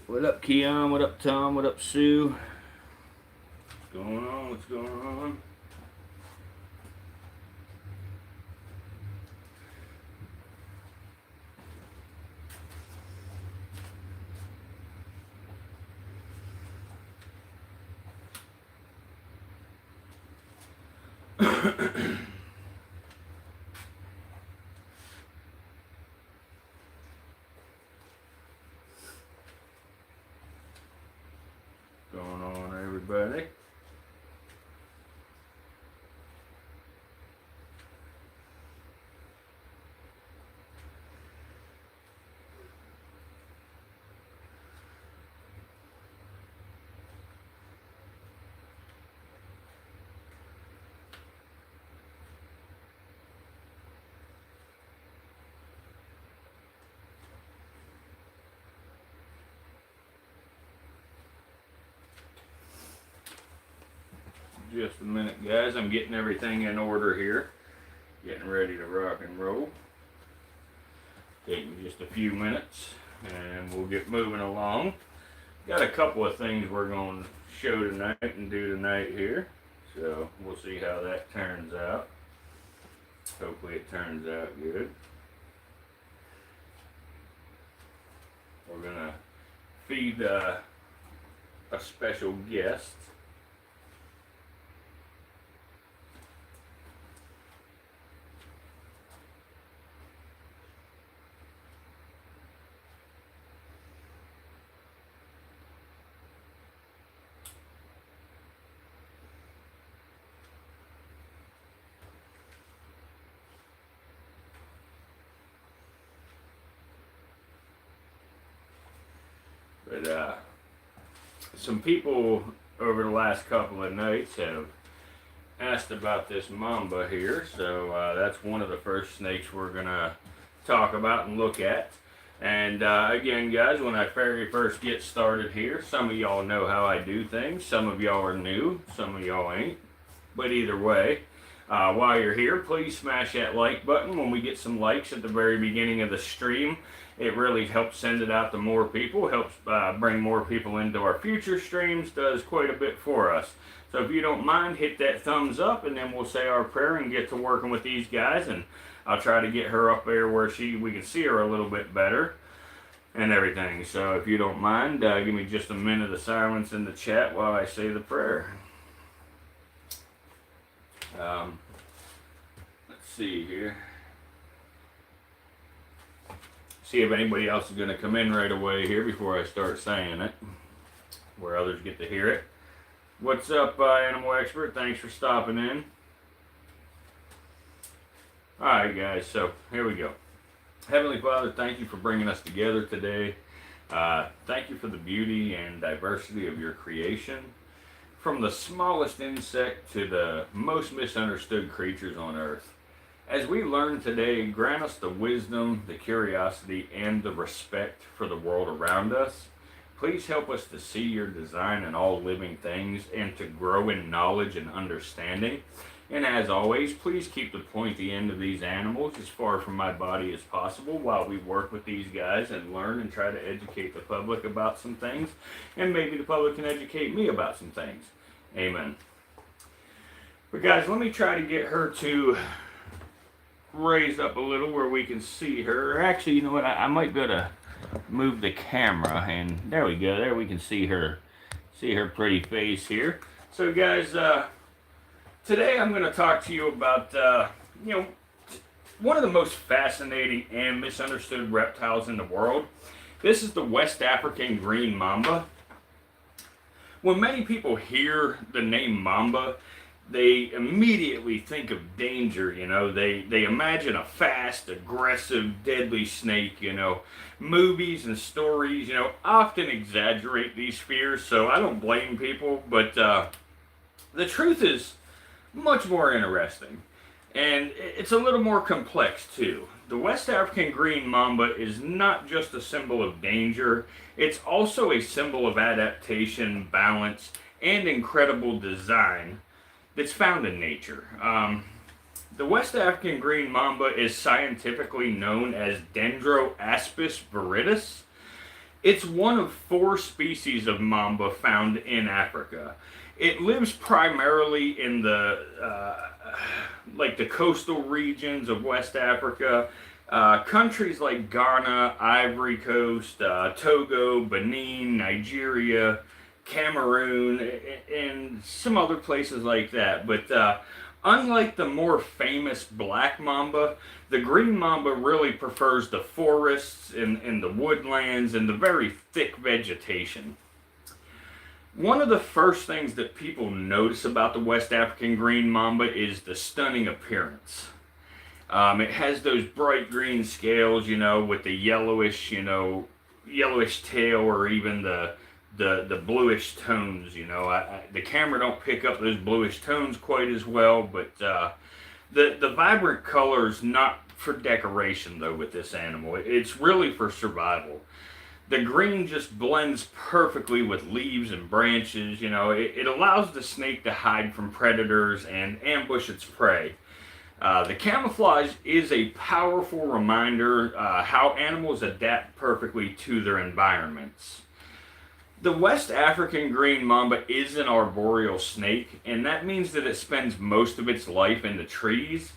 What up, Keon? What up, Tom? What up, Sue? What's going on? What's going on? Going on, everybody? Just a minute, guys. I'm getting everything in order here. Getting ready to rock and roll. Taking just a few minutes and we'll get moving along. Got a couple of things we're going to show tonight and do tonight here. So we'll see how that turns out. Hopefully it turns out good. We're going to feed a special guest. But some people over the last couple of nights have asked about this mamba here, so that's one of the first snakes we're gonna talk about and look at. And again, guys, when I very first get started here, some of y'all know how I do things, some of y'all are new, some of y'all ain't, but either way, while you're here, please smash that like button. When we get some likes at the very beginning of the stream, it really helps send it out to more people, helps bring more people into our future streams, does quite a bit for us. So if you don't mind, hit that thumbs up, and then we'll say our prayer and get to working with these guys, and I'll try to get her up there where we can see her a little bit better and everything. So if you don't mind, give me just a minute of silence in the chat while I say the prayer. Let's see here. See if anybody else is going to come in right away here before I start saying it, where others get to hear it. What's up, Animal Expert? Thanks for stopping in. Alright, guys, so here we go. Heavenly Father, thank you for bringing us together today. Thank you for the beauty and diversity of your creation. From the smallest insect to the most misunderstood creatures on Earth. As we learn today, grant us the wisdom, the curiosity, and the respect for the world around us. Please help us to see your design in all living things and to grow in knowledge and understanding. And as always, please keep the pointy end of these animals as far from my body as possible while we work with these guys and learn and try to educate the public about some things. And maybe the public can educate me about some things. Amen. But guys, let me try to get her to raise up a little where we can see her. Actually, you know what? I might be able to move the camera, and there we go. There we can see her pretty face here. So, guys, today I'm going to talk to you about one of the most fascinating and misunderstood reptiles in the world. This is the West African green mamba. When many people hear the name mamba, they immediately think of danger, you know. They imagine a fast, aggressive, deadly snake, you know. Movies and stories, you know, often exaggerate these fears, so I don't blame people, but the truth is much more interesting. And it's a little more complex, too. The West African green mamba is not just a symbol of danger, it's also a symbol of adaptation, balance, and incredible design that's found in nature. The West African green mamba is scientifically known as Dendroaspis viridis. It's one of 4 species of mamba found in Africa. It lives primarily in the like the coastal regions of West Africa, countries like Ghana, Ivory Coast, Togo, Benin, Nigeria, Cameroon, and some other places like that. But unlike the more famous black mamba, the green mamba really prefers the forests and the woodlands and the very thick vegetation. One of the first things that people notice about the West African green mamba is the stunning appearance. It has those bright green scales, with the yellowish, yellowish tail, or even the bluish tones. The camera don't pick up those bluish tones quite as well, but the vibrant colors not for decoration though with this animal. It's really for survival. The green just blends perfectly with leaves and branches. It allows the snake to hide from predators and ambush its prey. The camouflage is a powerful reminder how animals adapt perfectly to their environments. The West African green mamba is an arboreal snake, and that means that it spends most of its life in the trees.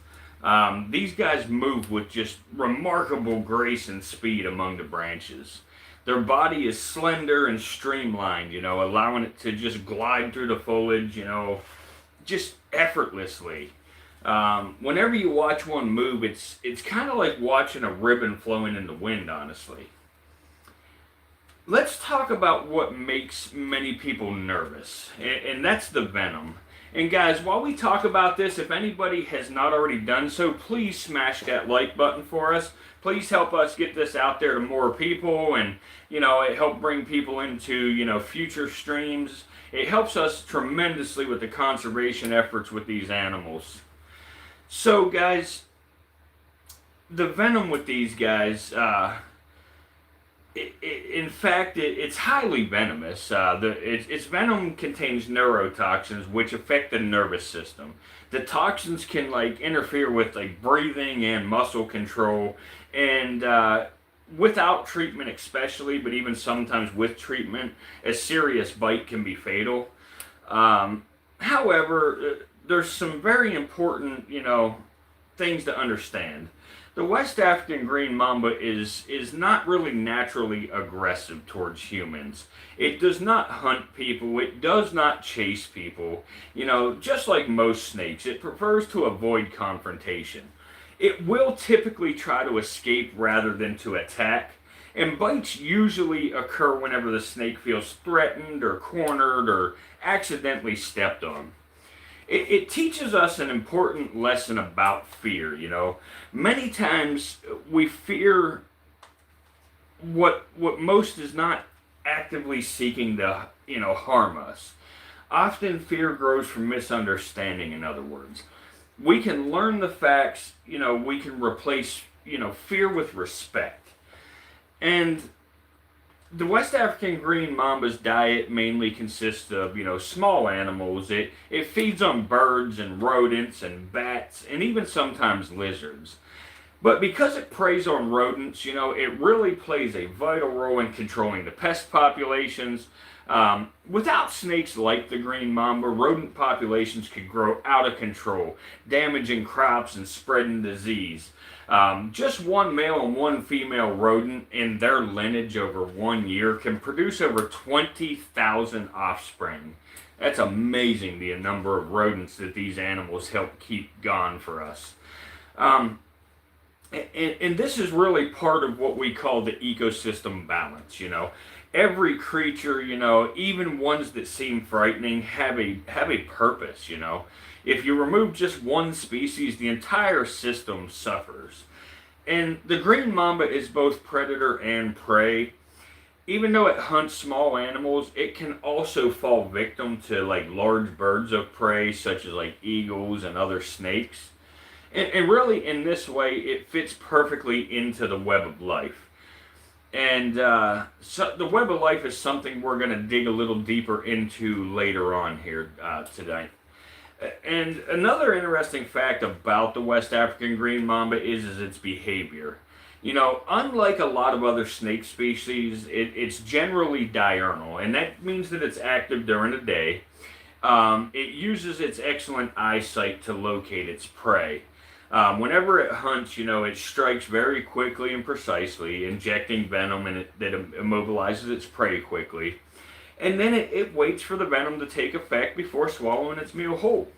These guys move with just remarkable grace and speed among the branches. Their body is slender and streamlined, allowing it to just glide through the foliage, just effortlessly. Whenever you watch one move, it's kind of like watching a ribbon flowing in the wind, honestly. Let's talk about what makes many people nervous, and that's the venom. And guys, while we talk about this, if anybody has not already done so, please smash that like button for us. Please help us get this out there to more people, and it helps bring people into future streams. It helps us tremendously with the conservation efforts with these animals. So guys, the venom with these guys, in fact, it's highly venomous. Its venom contains neurotoxins which affect the nervous system. The toxins can interfere with breathing and muscle control, and without treatment especially, but even sometimes with treatment, a serious bite can be fatal. However, there's some very important, things to understand. The West African green mamba is not really naturally aggressive towards humans. It does not hunt people. It does not chase people. Just like most snakes, it prefers to avoid confrontation. It will typically try to escape rather than to attack, and bites usually occur whenever the snake feels threatened or cornered or accidentally stepped on. It teaches us an important lesson about fear. Many times we fear what most is not actively seeking to harm us. Often fear grows from misunderstanding. In other words, we can learn the facts. We can replace fear with respect. And the West African green mamba's diet mainly consists of, small animals. It feeds on birds and rodents and bats and even sometimes lizards. But because it preys on rodents, it really plays a vital role in controlling the pest populations. Without snakes like the green mamba, rodent populations could grow out of control, damaging crops and spreading disease. Just one male and one female rodent in their lineage over 1 year can produce over 20,000 offspring. That's amazing, the number of rodents that these animals help keep gone for us. And this is really part of what we call the ecosystem balance. Every creature, even ones that seem frightening, have a purpose. If you remove just one species, the entire system suffers. And the green mamba is both predator and prey. Even though it hunts small animals, it can also fall victim to large birds of prey, such as eagles and other snakes. And really, in this way, it fits perfectly into the web of life. And so the web of life is something we're going to dig a little deeper into later on here tonight. And another interesting fact about the West African green mamba is its behavior. Unlike a lot of other snake species, it's generally diurnal, and that means that it's active during the day. It uses its excellent eyesight to locate its prey. Whenever it hunts, it strikes very quickly and precisely, injecting venom that immobilizes its prey quickly. And then it waits for the venom to take effect before swallowing its meal whole.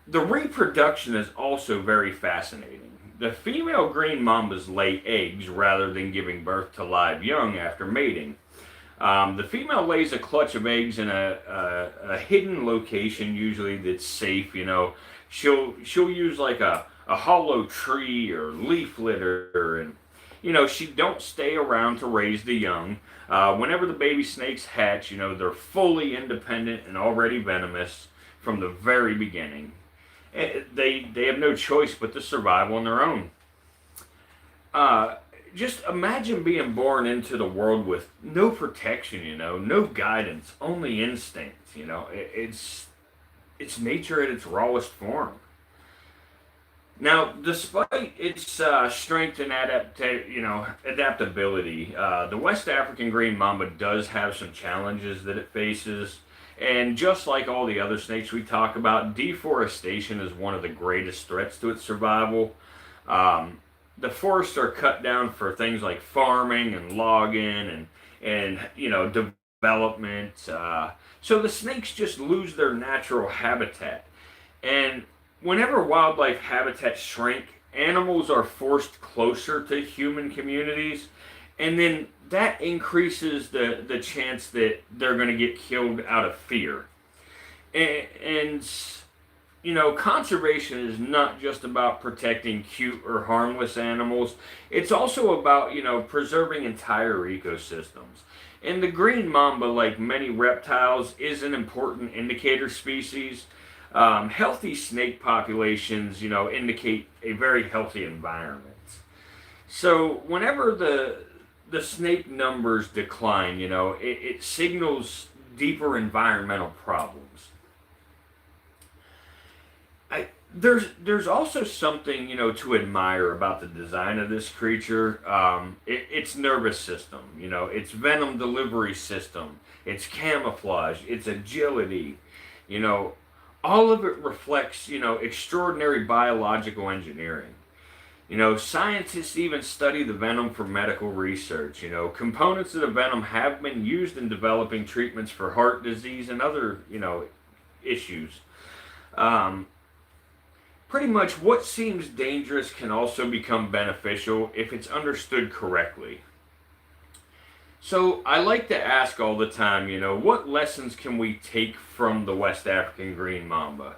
The reproduction is also very fascinating. The female green mambas lay eggs rather than giving birth to live young after mating. The female lays a clutch of eggs in a hidden location, usually that's safe. She'll use like a hollow tree or leaf litter, and she don't stay around to raise the young. Whenever the baby snakes hatch, they're fully independent and already venomous from the very beginning. They have no choice but to survive on their own. Just imagine being born into the world with no protection, no guidance, only instinct. It's nature at its rawest form. Now, despite its strength and adaptability, the West African green mamba does have some challenges that it faces. And just like all the other snakes we talk about, deforestation is one of the greatest threats to its survival. The forests are cut down for things like farming and logging and development. So the snakes just lose their natural habitat. And whenever wildlife habitats shrink, animals are forced closer to human communities, and then that increases the chance that they're going to get killed out of fear. And conservation is not just about protecting cute or harmless animals. It's also about, preserving entire ecosystems. And the green mamba, like many reptiles, is an important indicator species. Healthy snake populations, indicate a very healthy environment. So whenever the snake numbers decline, it signals deeper environmental problems. There's also something to admire about the design of this creature. Its nervous system, its venom delivery system, its camouflage, its agility, all of it reflects extraordinary biological engineering. Scientists even study the venom for medical research. Components of the venom have been used in developing treatments for heart disease and other issues. Pretty much what seems dangerous can also become beneficial if it's understood correctly. So I like to ask all the time, what lessons can we take from the West African green mamba?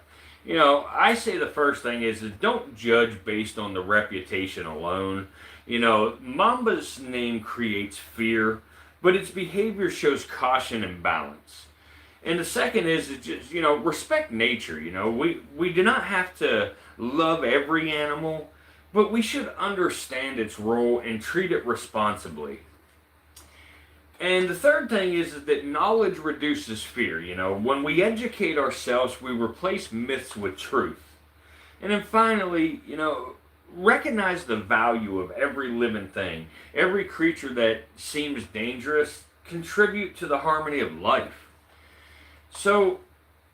I say the first thing is don't judge based on the reputation alone. Mamba's name creates fear, but its behavior shows caution and balance. And the second is just, respect nature. We do not have to love every animal, but we should understand its role and treat it responsibly. And the third thing is that knowledge reduces fear. When we educate ourselves, we replace myths with truth. And then finally, recognize the value of every living thing. Every creature that seems dangerous contribute to the harmony of life. So,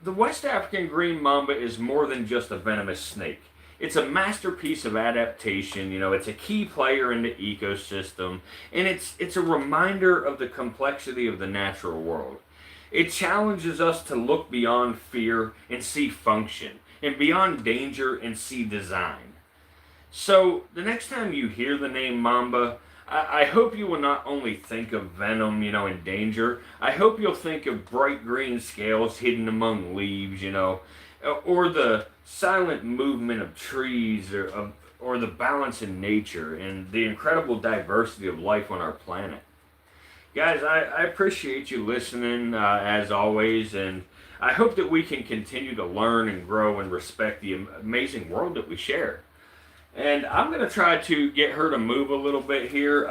the West African green mamba is more than just a venomous snake. It's a masterpiece of adaptation. It's a key player in the ecosystem, and it's a reminder of the complexity of the natural world. It challenges us to look beyond fear and see function, and beyond danger and see design. So, the next time you hear the name mamba, I hope you will not only think of venom, and danger. I hope you'll think of bright green scales hidden among leaves, or the silent movement of trees, or the balance in nature and the incredible diversity of life on our planet. Guys, I appreciate you listening as always, and I hope that we can continue to learn and grow and respect the amazing world that we share. And I'm going to try to get her to move a little bit here.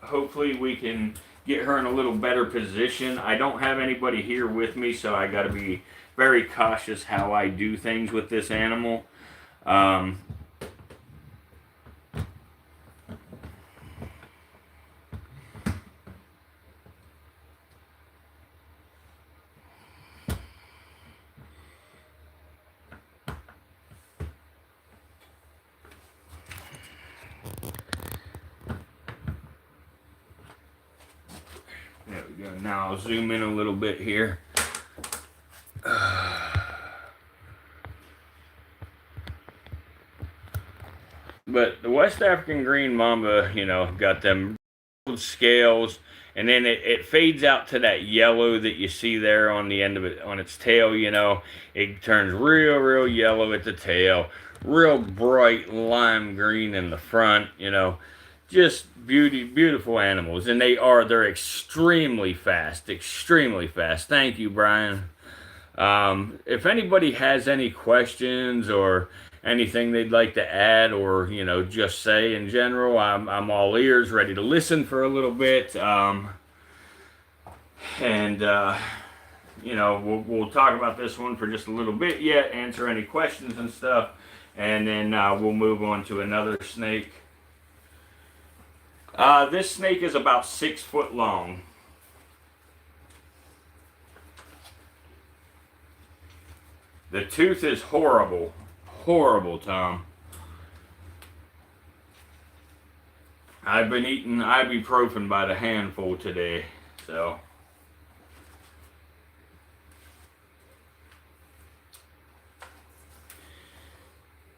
Hopefully we can get her in a little better position. I don't have anybody here with me, so I got to be very cautious how I do things with this animal. There we go. Now I'll zoom in a little bit here. But the West African green mamba, you know, got them scales, and then it fades out to that yellow that you see there on the end of it, on its tail. You know, it turns real yellow at the tail, real bright lime green in the front. You know, just beautiful animals, and they're extremely fast, extremely fast. Thank you, Brian. If anybody has any questions or anything they'd like to add, or you know, just say in general, I'm all ears, ready to listen for a little bit. You know, we'll talk about this one for just a little bit yet, answer any questions and stuff, and then we'll move on to another snake. This snake is about 6 foot long. The tooth is horrible. Horrible, Tom. I've been eating ibuprofen by the handful today, so.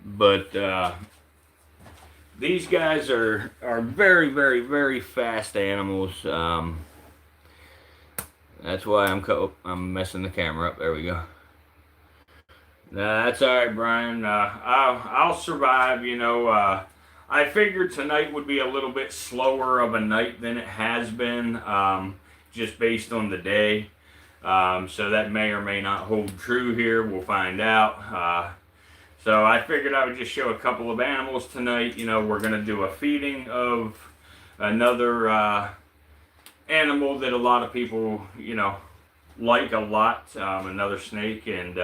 But these guys are very fast animals. That's why I'm messing the camera up. There we go. That's all right, Brian. I'll survive. You know, I figured tonight would be a little bit slower of a night than it has been, just based on the day. So that may or may not hold true here. We'll find out. So I figured I would just show a couple of animals tonight. You know, we're going to do a feeding of another animal that a lot of people, you know, like a lot, another snake, and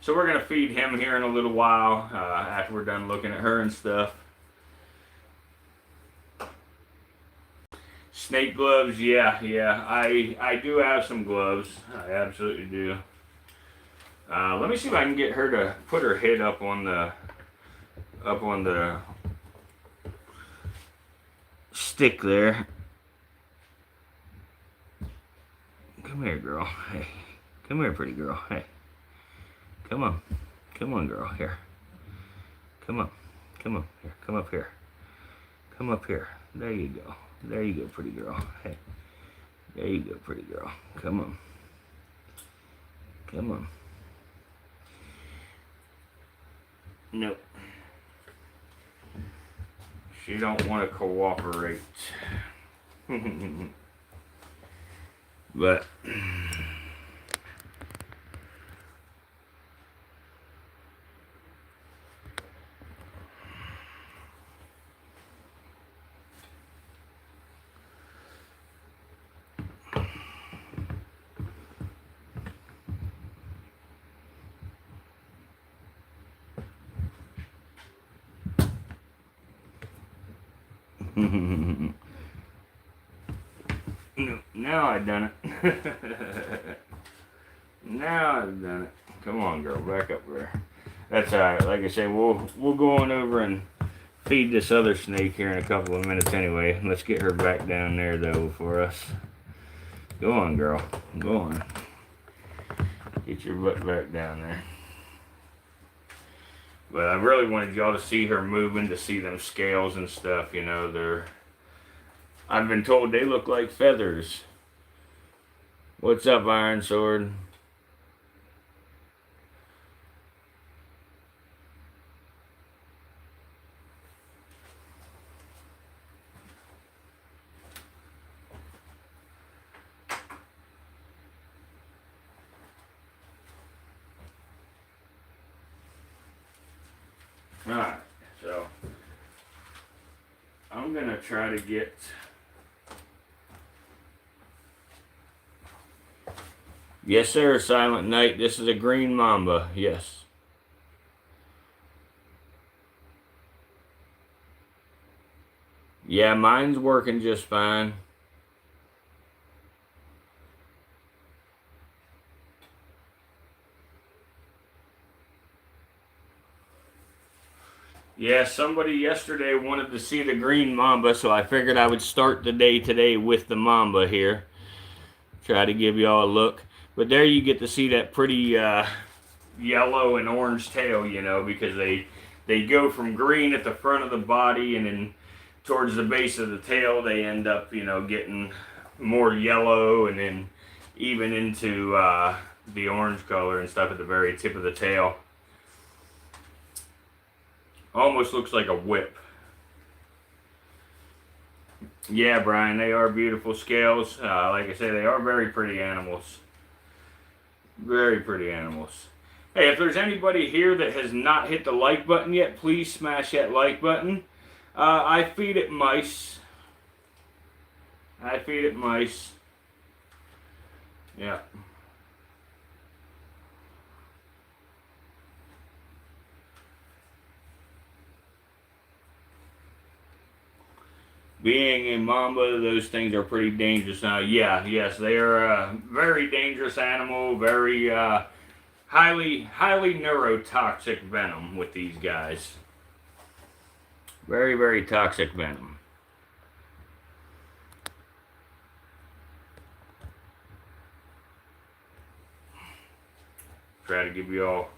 so we're going to feed him here in a little while, after we're done looking at her and stuff. Snake gloves, yeah, I do have some gloves. I absolutely do. Let me see if I can get her to put her head up on the stick there. Come here, girl. Hey, come here, pretty girl. Hey. Come on, girl, here. Come on, here, come up here. Come up here. There you go, pretty girl. Hey, there you go, pretty girl. Come on. Nope. She don't want to cooperate. But now I've done it. Now I've done it. Come on, girl, back up there. That's all right. Like I say, we'll go on over and feed this other snake here in a couple of minutes anyway. Let's get her back down there though for us. Go on, girl. Go on. Get your butt back down there. But I really wanted y'all to see her moving, to see them scales and stuff. You know, I've been told they look like feathers. What's up, Iron Sword? Alright, so I'm going to try to Yes, sir, Silent Night. This is a green mamba. Yes. Yeah, mine's working just fine. Yeah, somebody yesterday wanted to see the green mamba, so I figured I would start the day today with the mamba here. Try to give y'all a look. But there you get to see that pretty yellow and orange tail, you know, because they go from green at the front of the body, and then towards the base of the tail they end up, you know, getting more yellow, and then even into the orange color and stuff at the very tip of the tail. Almost looks like a whip. Yeah, Brian, they are beautiful scales. Like I say, they are very pretty animals. Very pretty animals. Hey, if there's anybody here that has not hit the like button yet, please smash that like button. I feed it mice. I feed it mice. Yeah. Being a mamba, those things are pretty dangerous. Now, yeah, yes, they are a very dangerous animal. Very highly neurotoxic venom with these guys. Very, very toxic venom. Try to give you all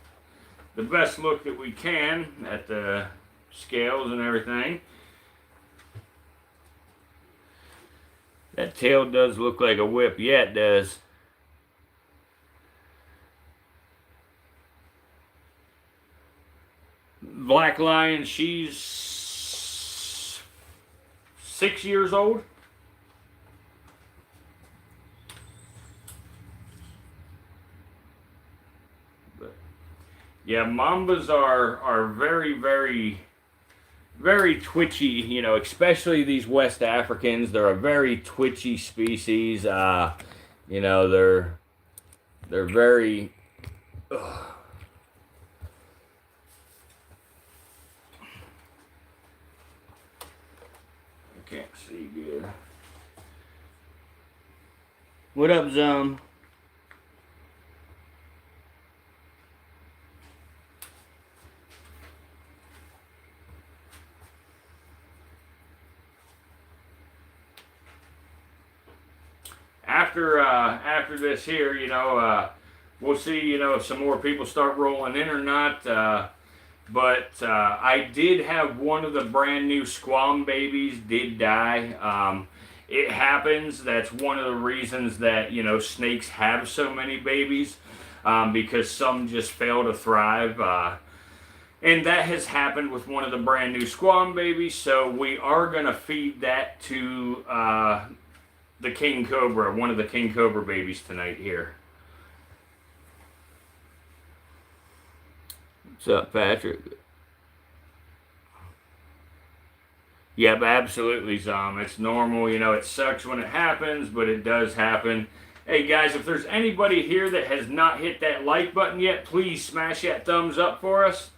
the best look that we can at the scales and everything. That tail does look like a whip. Yeah, it does. Black Lion, she's 6 years old. But yeah, mambas are very, very, very twitchy, you know, especially these West Africans. They're a very twitchy species. You know, they're very I can't see good. What up, Zum? After this here, you know, we'll see, you know, if some more people start rolling in or not. But I did have one of the brand new squam babies did die. It happens. That's one of the reasons that, you know, snakes have so many babies, because some just fail to thrive. And that has happened with one of the brand new squam babies. So we are going to feed that to the king cobra, one of the king cobra babies tonight here. What's up, Patrick? Yep, absolutely, Zom. It's normal. You know, it sucks when it happens, but it does happen. Hey, guys, if there's anybody here that has not hit that like button yet, please smash that thumbs up for us.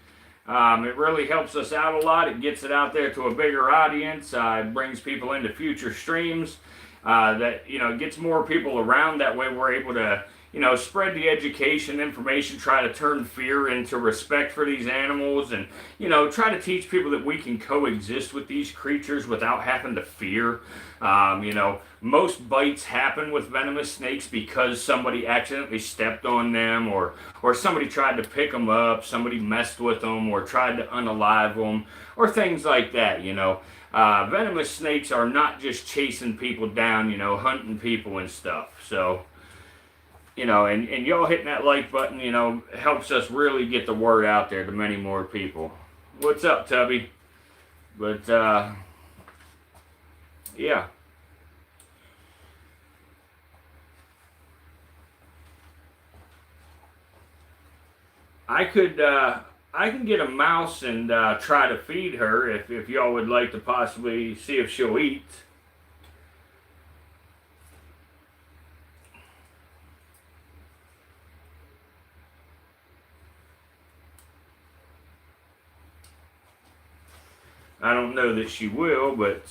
It really helps us out a lot. It gets it out there to a bigger audience. It brings people into future streams. That, you know, gets more people around. That way we're able to, you know, spread the education, information, try to turn fear into respect for these animals, and, you know, try to teach people that we can coexist with these creatures without having to fear. You know, most bites happen with venomous snakes because somebody accidentally stepped on them, or somebody tried to pick them up, somebody messed with them, or tried to unalive them, or things like that, you know. Venomous snakes are not just chasing people down, you know, hunting people and stuff. So, you know, and y'all hitting that like button, you know, helps us really get the word out there to many more people. What's up, Tubby? But, yeah. I can get a mouse and try to feed her if y'all would like to possibly see if she'll eat. I don't know that she will, but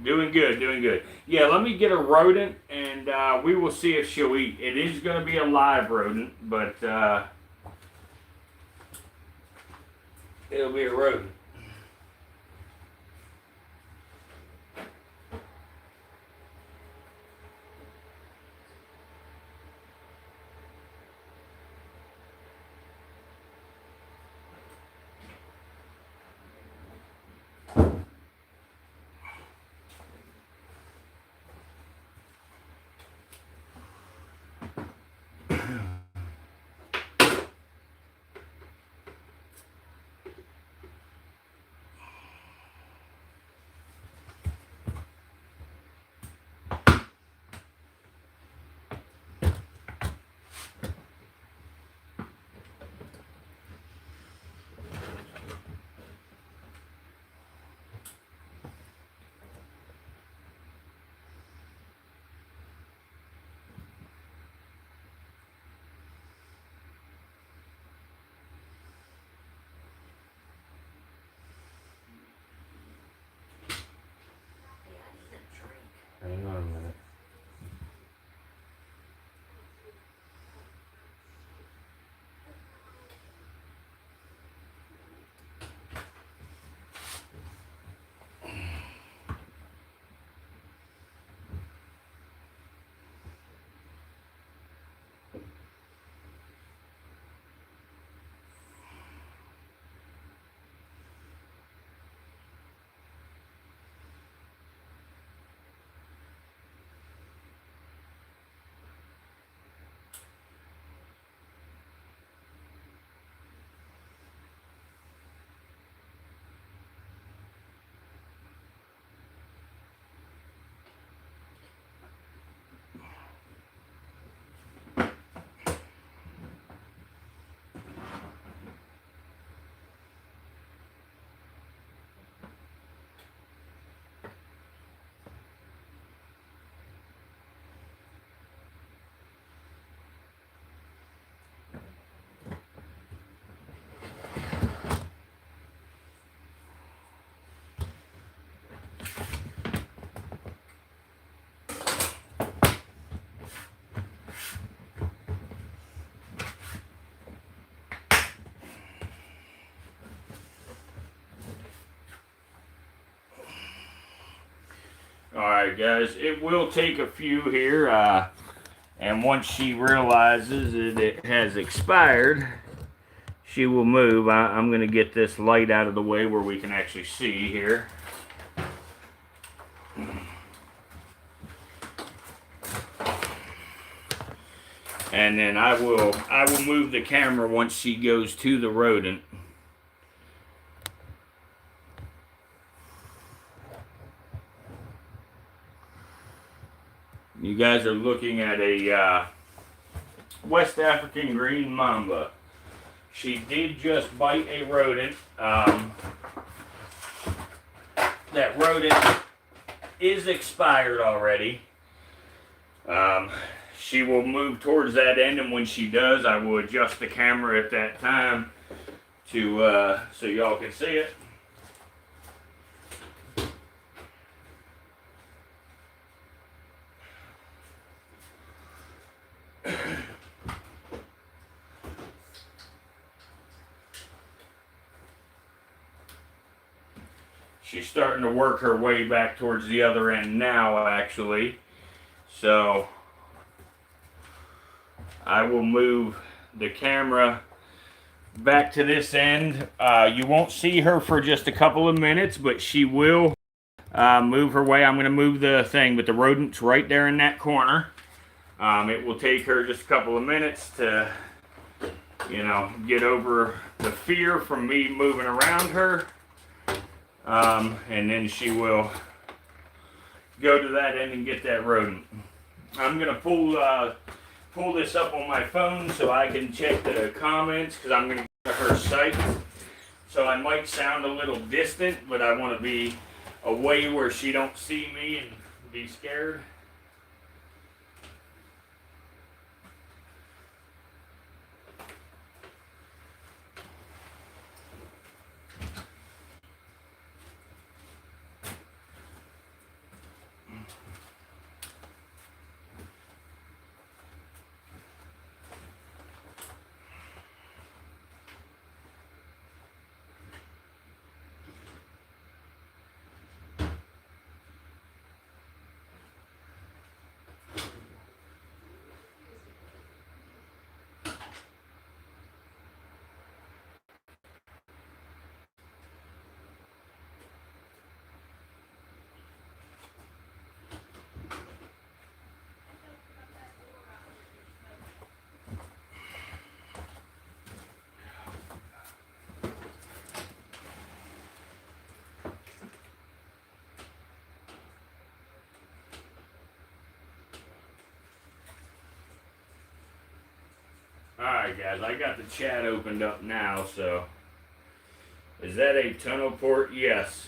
doing good, doing good. Yeah, let me get a rodent, and we will see if she'll eat. It is going to be a live rodent, but it'll be a rodent. Hang on a minute. Alright guys, it will take a few here, and once she realizes that it has expired, she will move. I'm going to get this light out of the way where we can actually see here. And then I will move the camera once she goes to the rodent. You guys are looking at a West African green mamba. She did just bite a rodent. That rodent is expired already. She will move towards that end, and when she does, I will adjust the camera at that time to so y'all can see it. She's starting to work her way back towards the other end now, actually. So I will move the camera back to this end. You won't see her for just a couple of minutes, but she will move her way. I'm going to move the thing, but the rodent's right there in that corner. It will take her just a couple of minutes to, you know, get over the fear from me moving around her. And then she will go to that end and get that rodent. I'm going to pull this up on my phone so I can check the comments, because I'm going to go to her site. So I might sound a little distant, but I want to be away where she don't see me and be scared. Alright guys, I got the chat opened up now, so is that a tunnel port? Yes.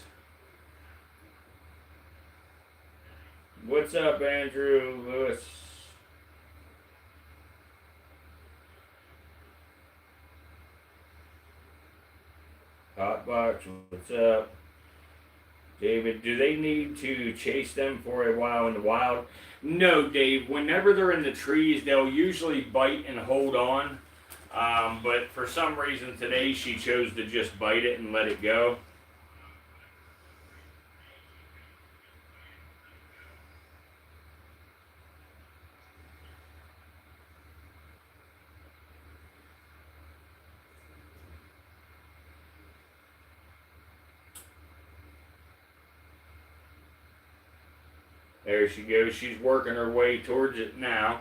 What's up, Andrew Lewis? Hotbox, what's up? David, do they need to chase them for a while in the wild? No, Dave. Whenever they're in the trees, they'll usually bite and hold on. But for some reason today, she chose to just bite it and let it go. There she goes. She's working her way towards it now.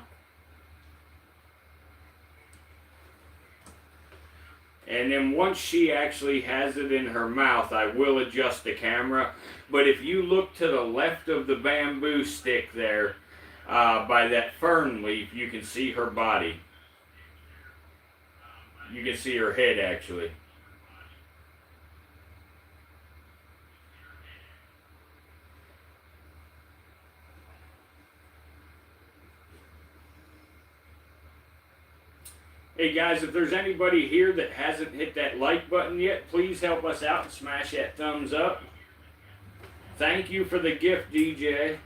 And then once she actually has it in her mouth, I will adjust the camera. But if you look to the left of the bamboo stick there, by that fern leaf, you can see her body. You can see her head actually. Hey guys, if there's anybody here that hasn't hit that like button yet, please help us out and smash that thumbs up. Thank you for the gift, DJ.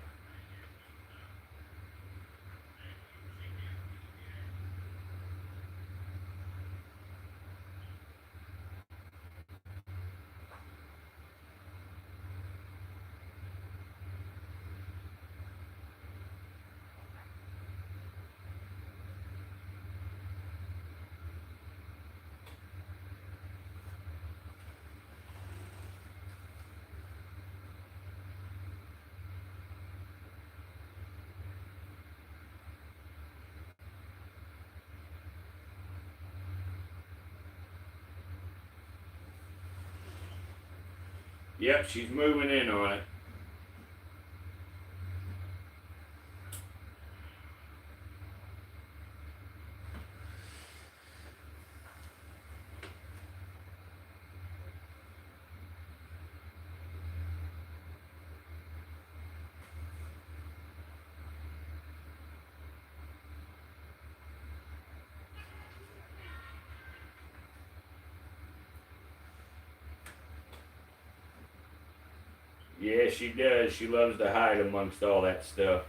Yep, she's moving in on it. Yeah, she does. She loves to hide amongst all that stuff.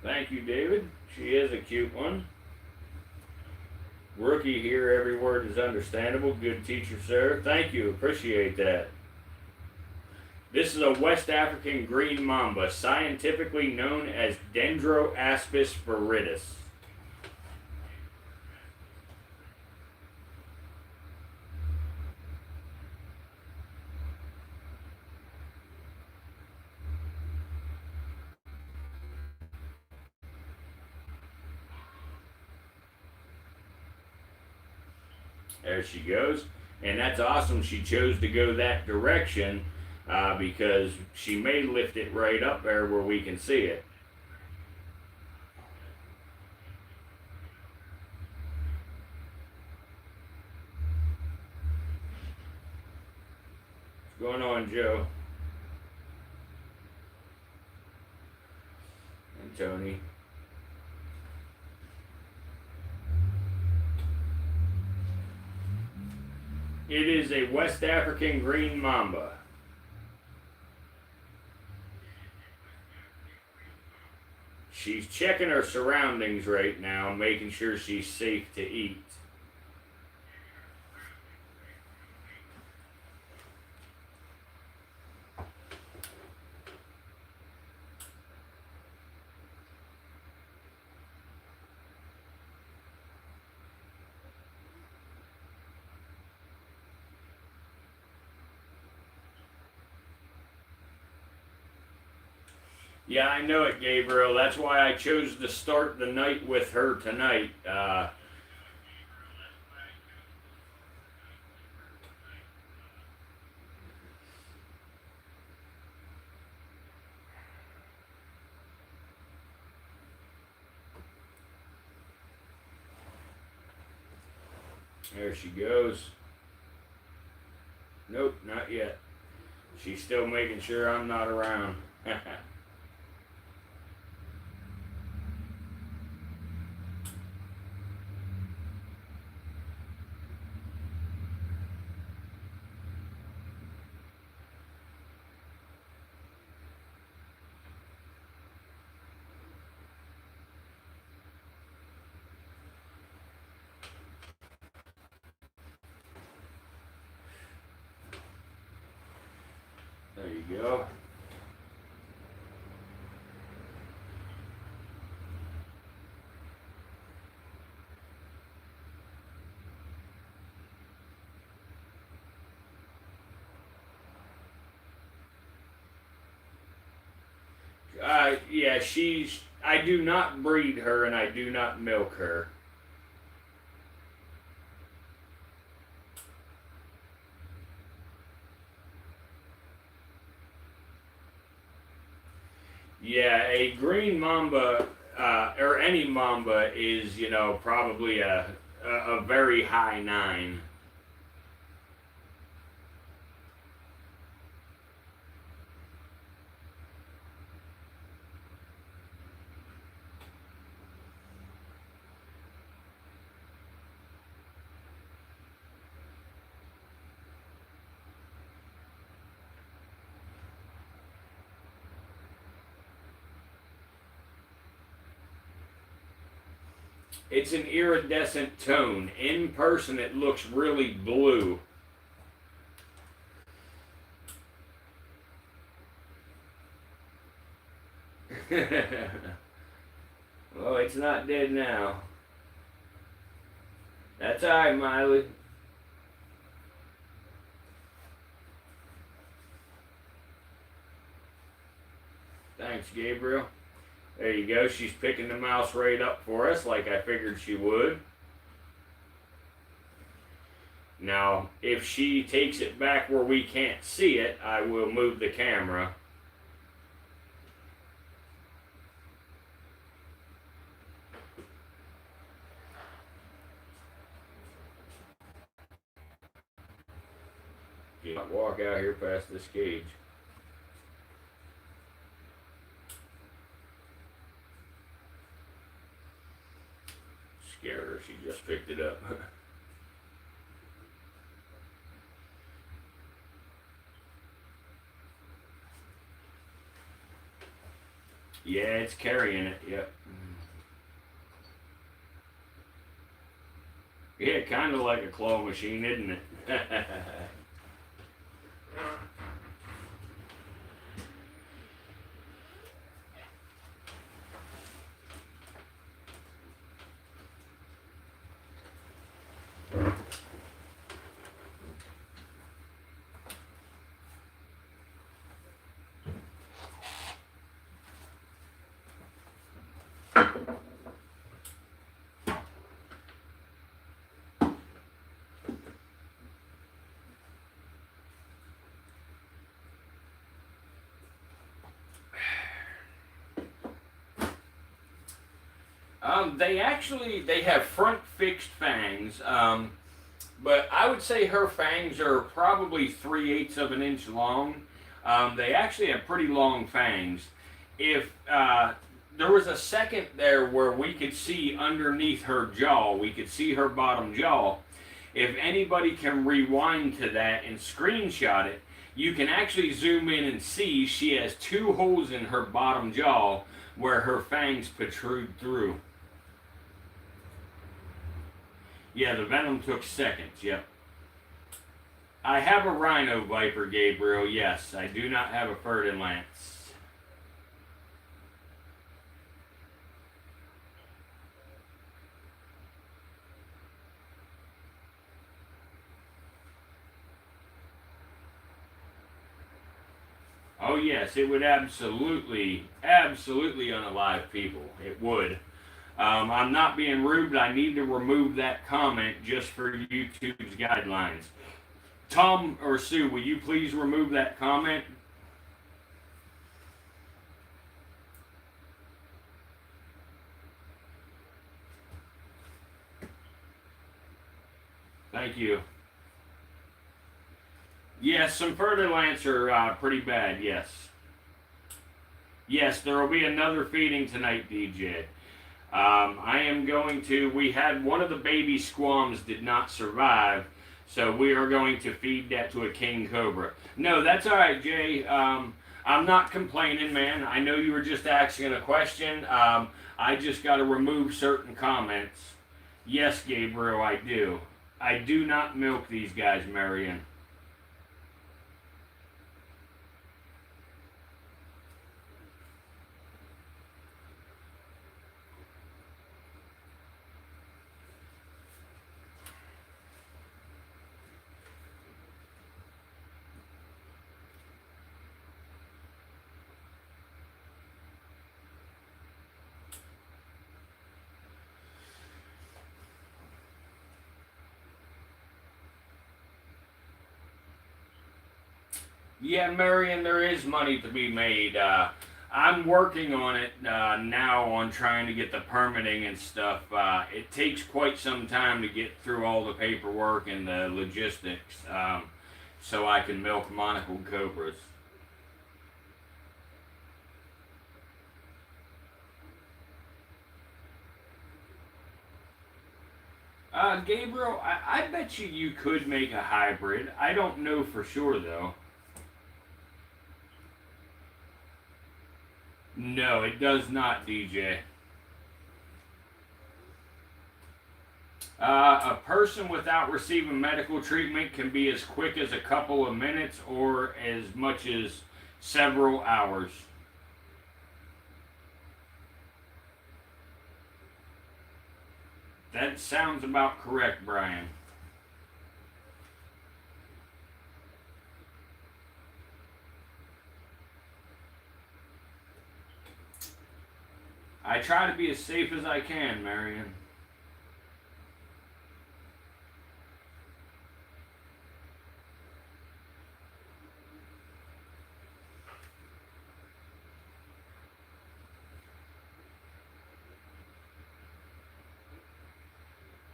Thank you, David. She is a cute one. Rookie here, every word is understandable. Good teacher, sir. Thank you. Appreciate that. This is a West African green mamba, scientifically known as Dendroaspis viridis. There she goes. And that's awesome. She chose to go that direction because she may lift it right up there where we can see it. What's going on, Joe? And Tony. It is a West African green mamba. She's checking her surroundings right now, making sure she's safe to eat. Yeah, I know it, Gabriel. That's why I chose to start the night with her tonight. There she goes. Nope, not yet. She's still making sure I'm not around. There you go. Yeah, I do not breed her and I do not milk her. Yeah, a green mamba, or any mamba is, probably a very high 9. It's an iridescent tone. In person, it looks really blue. Well, it's not dead now. That's alright, Miley. Thanks, Gabriel. There you go. She's picking the mouse right up for us like I figured she would. Now, if she takes it back where we can't see it, I will move the camera. Walk out here past this cage. Scared her. She just picked it up. Yeah, it's carrying it. Yep. Yeah, kind of like a claw machine, isn't it? They have front fixed fangs, but I would say her fangs are probably 3/8 of an inch long. They actually have pretty long fangs. If there was a second there where we could see underneath her jaw, we could see her bottom jaw. If anybody can rewind to that and screenshot it, you can actually zoom in and see she has 2 holes in her bottom jaw where her fangs protrude through. Yeah, the venom took seconds, yep. I have a rhino viper, Gabriel, yes. I do not have a Ferdinand lance. Oh yes, it would absolutely, absolutely unalive people. It would. I'm not being rude, but I need to remove that comment just for YouTube's guidelines. Tom or Sue, will you please remove that comment? Thank you. Yes, some further lance are pretty bad, yes. Yes, there will be another feeding tonight, DJ. I am going to, we had one of the baby squams did not survive, so we are going to feed that to a king cobra. No, that's all right, Jay. I'm not complaining, man. I know you were just asking a question. I just got to remove certain comments. Yes, Gabriel, I do. I do not milk these guys, Marion. Yeah, Marion, there is money to be made. I'm working on it now on trying to get the permitting and stuff. It takes quite some time to get through all the paperwork and the logistics so I can milk monocled cobras. Gabriel, I bet you could make a hybrid. I don't know for sure, though. No, it does not, DJ. A person without receiving medical treatment can be as quick as a couple of minutes or as much as several hours. That sounds about correct, Brian. I try to be as safe as I can, Marion.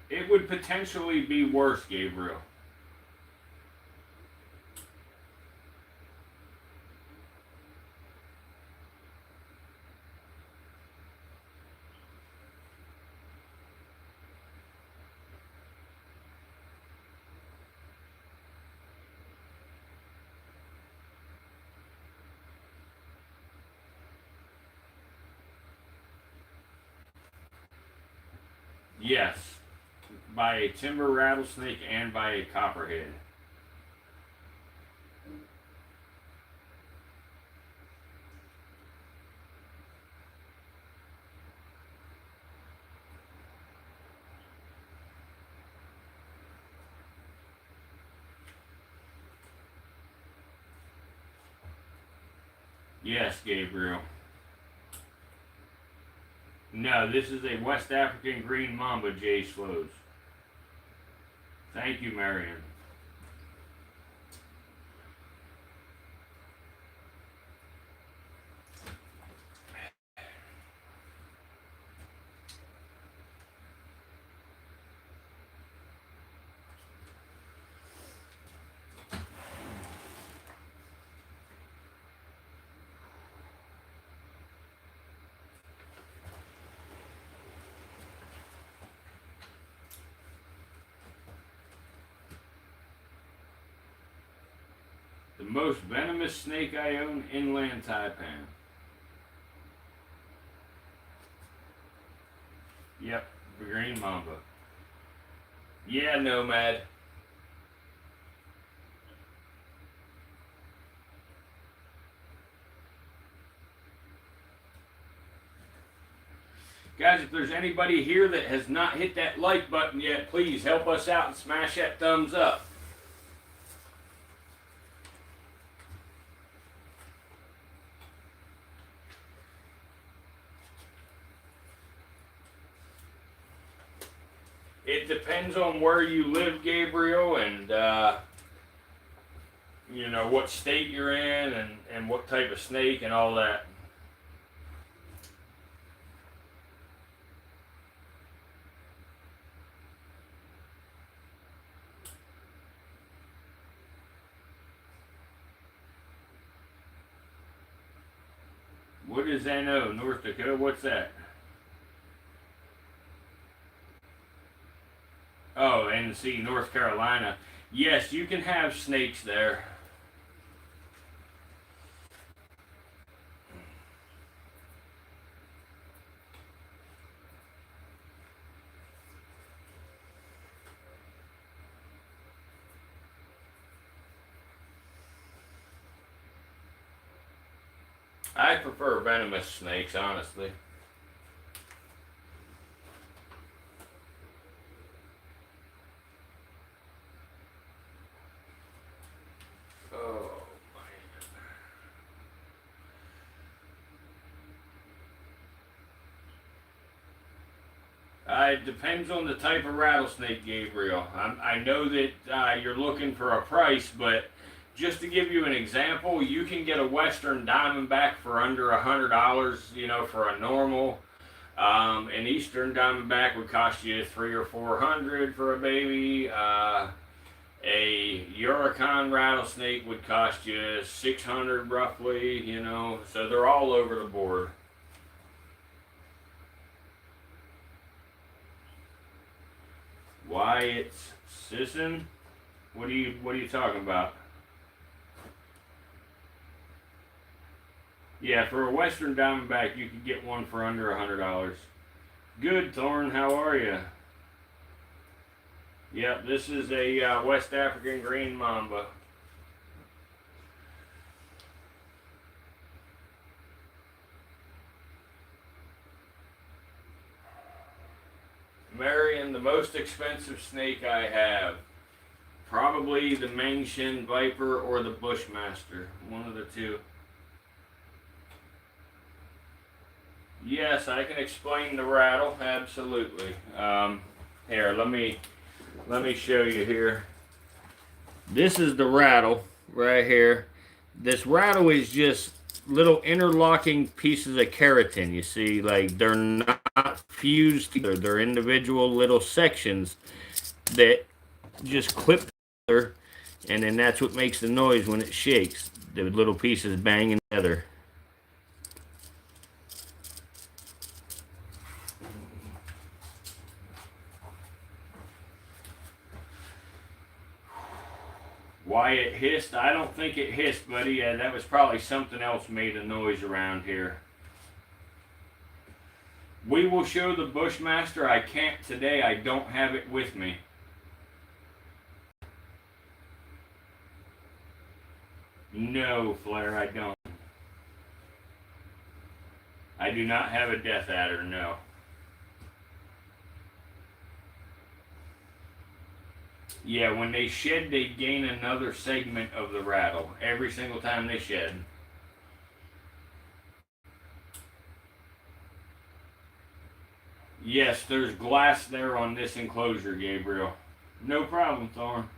It would potentially be worse, Gabriel. Yes, by a timber rattlesnake and by a copperhead. Yes, Gabriel. No, this is a West African green mamba, Jay Slows. Thank you, Marion. The most venomous snake I own, inland taipan. Yep, the green mamba. Yeah, Nomad. Guys, if there's anybody here that has not hit that like button yet, please help us out and smash that thumbs up. It depends on where you live, Gabriel, and you know what state you're in, and what type of snake and all that. What is NO, North Dakota? What's that? Oh, and see, North Carolina. Yes, you can have snakes there. I prefer venomous snakes, honestly. Oh, it depends on the type of rattlesnake, Gabriel. I know that you're looking for a price, but just to give you an example, you can get a Western Diamondback for under $100. You know, for a normal. An Eastern Diamondback would cost you 300 or 400 for a baby. A Yuricon rattlesnake would cost you 600 roughly. You know, so they're all over the board. Why it's sissing? What are you talking about? Yeah, for a Western Diamondback, you could get one for under $100. Good, Thorn. How are you? Yep, this is a West African green mamba. Marion, the most expensive snake I have. Probably the Mangshin Viper or the Bushmaster. One of the two. Yes, I can explain the rattle. Absolutely. Here, let me show you here. This is the rattle right here. This rattle is just little interlocking pieces of keratin. You see, like they're not fused together. They're individual little sections that just clip together, and then that's what makes the noise when it shakes. The little pieces banging together. Why it hissed? I don't think it hissed, buddy. That was probably something else made a noise around here. We will show the Bushmaster. I can't today. I don't have it with me. No, Flair, I don't. I do not have a death adder, no. Yeah, when they shed, they gain another segment of the rattle every single time they shed. Yes, there's glass there on this enclosure, Gabriel. No problem, Thorn.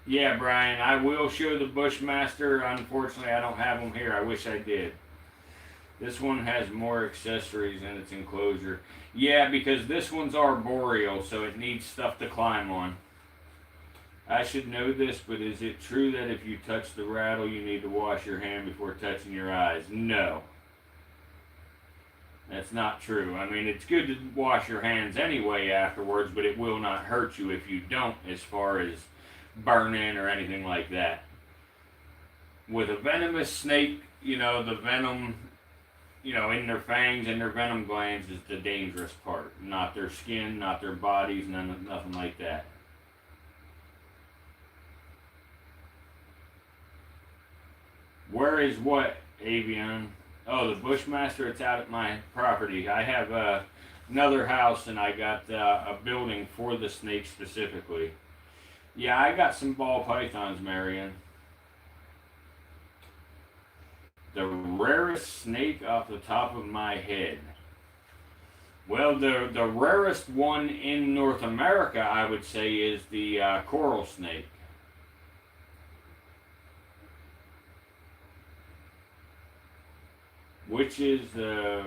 Yeah, Brian, I will show the Bushmaster. Unfortunately, I don't have them here. I wish I did. This one has more accessories in its enclosure. Yeah, because this one's arboreal, so it needs stuff to climb on. I should know this, but is it true that if you touch the rattle, you need to wash your hand before touching your eyes? No. That's not true. I mean, it's good to wash your hands anyway afterwards, but it will not hurt you if you don't, as far as burning or anything like that. With a venomous snake, you know, the venom, you know, in their fangs and their venom glands is the dangerous part. Not their skin, not their bodies, nothing like that. Where is what, Avian? Oh, the Bushmaster, it's out at my property. I have another house, and I got a building for the snake specifically. Yeah, I got some ball pythons, Marion. The rarest snake off the top of my head. Well, the rarest one in North America, I would say, is the coral snake. Which is the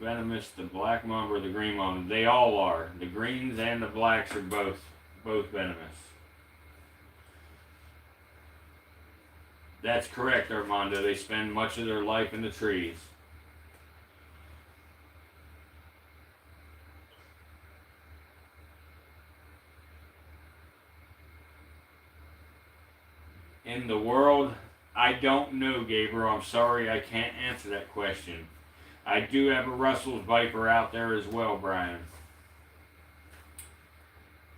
venomous, the black mamba, or the green mamba? They all are. The greens and the blacks are both venomous. That's correct, Armando. They spend much of their life in the trees. In the world, I don't know, Gabriel. I'm sorry, I can't answer that question. I do have a Russell's Viper out there as well, Brian.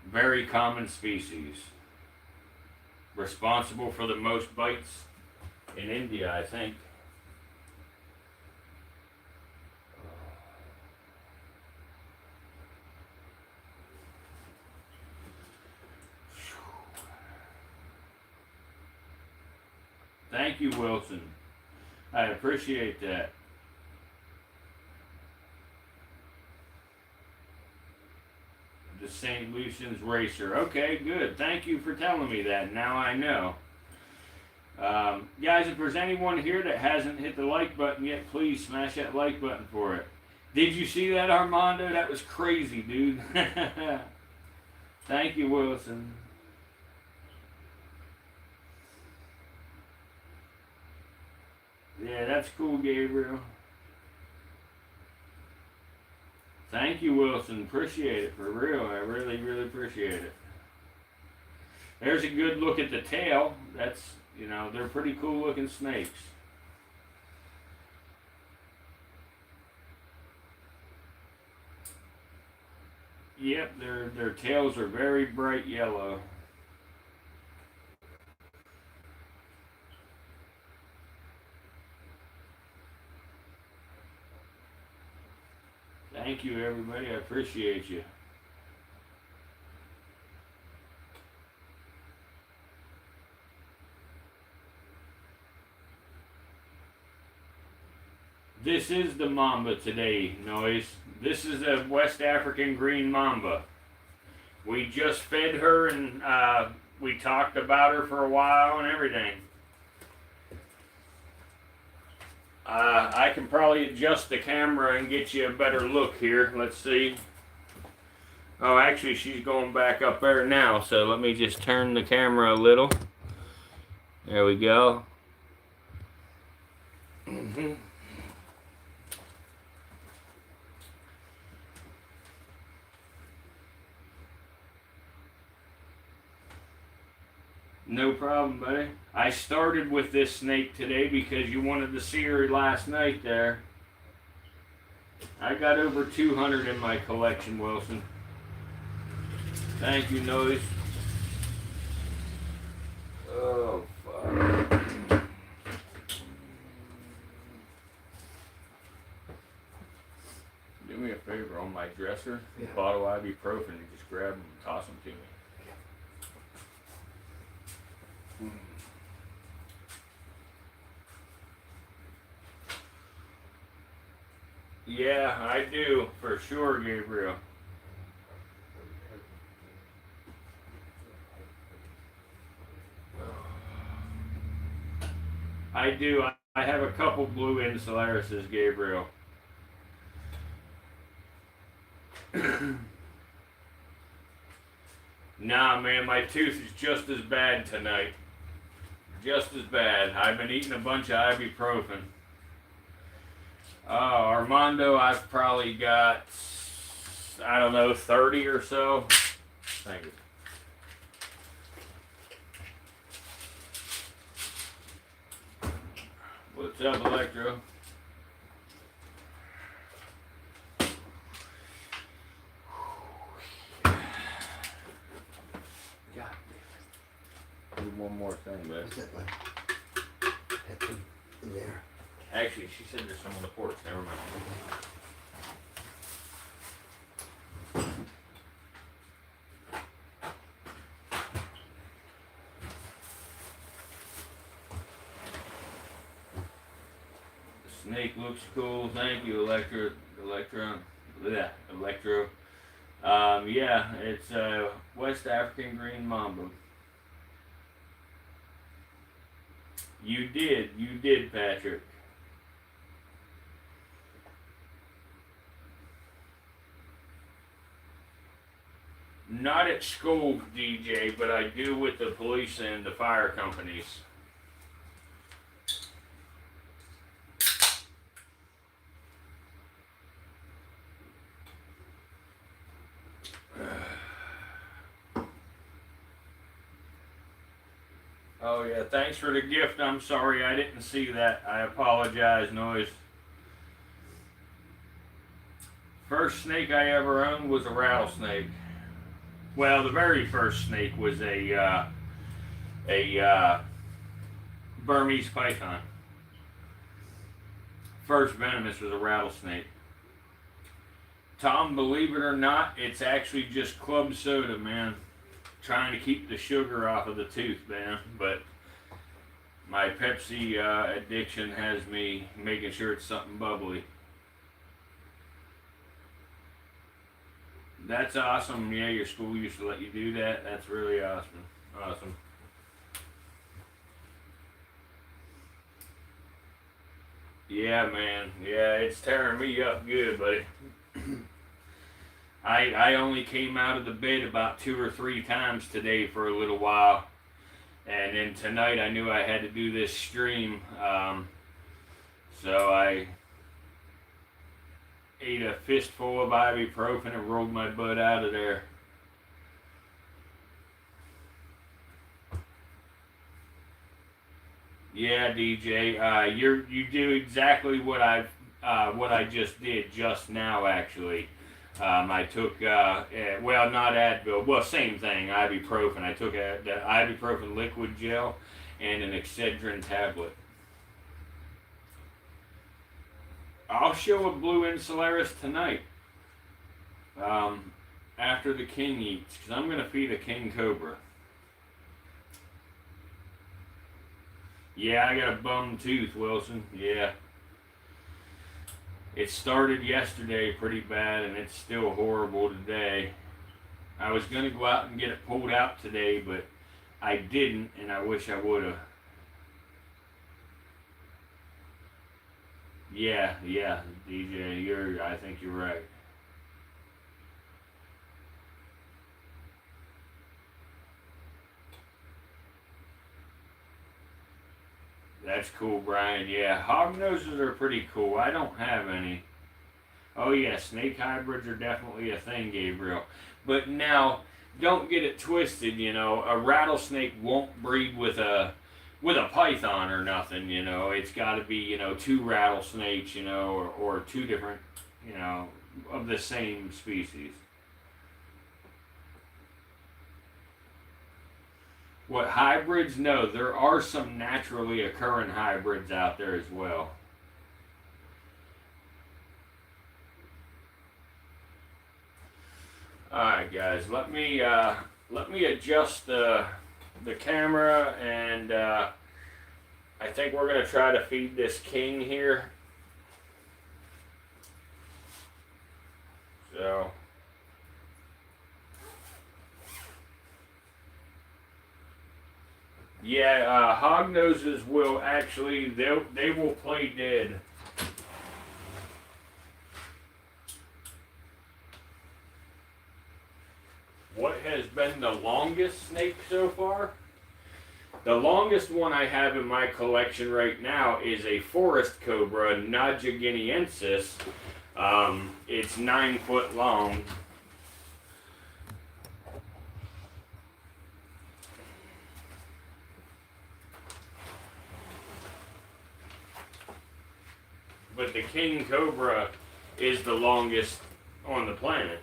Very common species. Responsible for the most bites in India, I think. Thank you, Wilson. I appreciate that. The St. Lucian's Racer. Okay, good. Thank you for telling me that. Now I know. Guys, if there's anyone here that hasn't hit the like button yet, please smash that like button for it. Did you see that, Armando? That was crazy, dude. Thank you, Wilson. Yeah, that's cool, Gabriel. Thank you, Wilson. Appreciate it, for real. I really, really appreciate it. There's a good look at the tail. That's, you know, they're pretty cool looking snakes. Yep, their tails are very bright yellow. Thank you, everybody. I appreciate you. This is the mamba today, Noise. This is a West African green mamba. We just fed her and we talked about her for a while and everything. I can probably adjust the camera and get you a better look here. Let's see. Oh, actually, she's going back up there now, so let me just turn the camera a little. There we go. No problem, buddy. I started with this snake today because you wanted to see her last night there. I got over 200 in my collection, Wilson. Thank you, Noise. Oh, fuck. Do me a favor, on my dresser, yeah. Bottle of ibuprofen, and just grab them and toss them to me. Yeah, I do, for sure, Gabriel. I do. I have a couple blue Insularises, Gabriel. Nah, man, my tooth is just as bad tonight. Just as bad. I've been eating a bunch of ibuprofen. Armando, I've probably got, I don't know, 30 or so. Thank you. What's up, Electro? Do one more thing, babe. What's that one? That thing in there. Actually, she said there's some on the porch. Never mind. The snake looks cool. Thank you, Electron. Yeah, electro. Yeah, it's West African green mamba. You did, Patrick. Not at school, DJ, but I do with the police and the fire companies. Oh yeah, thanks for the gift. I'm sorry I didn't see that. I apologize, Noise. First snake I ever owned was a rattlesnake. Well, the very first snake was a Burmese python. First venomous was a rattlesnake. Tom, believe it or not, it's actually just club soda, man. Trying to keep the sugar off of the tooth, man. But my Pepsi addiction has me making sure it's something bubbly. That's awesome. Yeah, your school used to let you do that. That's really awesome. Awesome. Yeah, man. Yeah, it's tearing me up good, buddy. I only came out of the bed about 2 or 3 times today for a little while. And then tonight I knew I had to do this stream. So I ate a fistful of ibuprofen and rolled my butt out of there. Yeah, DJ, you do exactly what I just did just now. Actually, I took well, not Advil, well, same thing, ibuprofen. I took the ibuprofen liquid gel and an Excedrin tablet. I'll show a blue insularis tonight. After the king eats, because I'm gonna feed a king cobra. Yeah, I got a bum tooth, Wilson. Yeah. It started yesterday pretty bad, and it's still horrible today. I was going to go out and get it pulled out today, but I didn't, and I wish I would have. Yeah, DJ, I think you're right. That's cool, Brian. Yeah, hog noses are pretty cool. I don't have any. Oh yeah, snake hybrids are definitely a thing, Gabriel. But now, don't get it twisted. You know, a rattlesnake won't breed with a python or nothing. You know, it's got to be 2 rattlesnakes. Or 2 different of the same species. What hybrids? No, there are some naturally occurring hybrids out there as well. All right, guys. Let me adjust the camera, and I think we're gonna try to feed this king here. So. Yeah, hog noses will actually they will play dead. What has been the longest snake so far? The longest one I have in my collection right now is a forest cobra, Naja guineensis. It's 9 foot long. But the king cobra is the longest on the planet.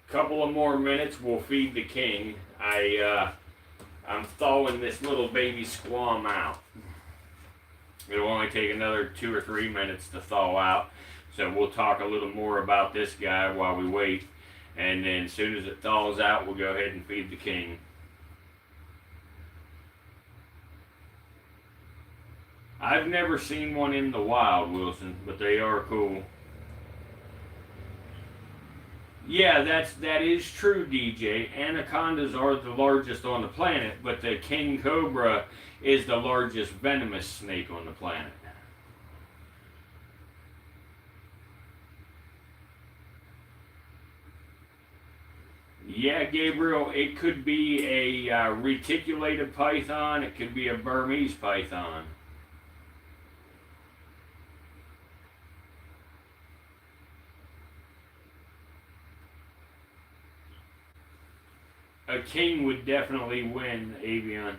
Couple of more minutes, we'll feed the king. I'm thawing this little baby squam out. It'll only take another 2 or 3 minutes to thaw out. So we'll talk a little more about this guy while we wait. And then as soon as it thaws out, we'll go ahead and feed the king. I've never seen one in the wild, Wilson, but they are cool. Yeah, that is true, DJ. Anacondas are the largest on the planet, but the king cobra is the largest venomous snake on the planet. Yeah, Gabriel, it could be a reticulated python. It could be a Burmese python. A king would definitely win, Avion.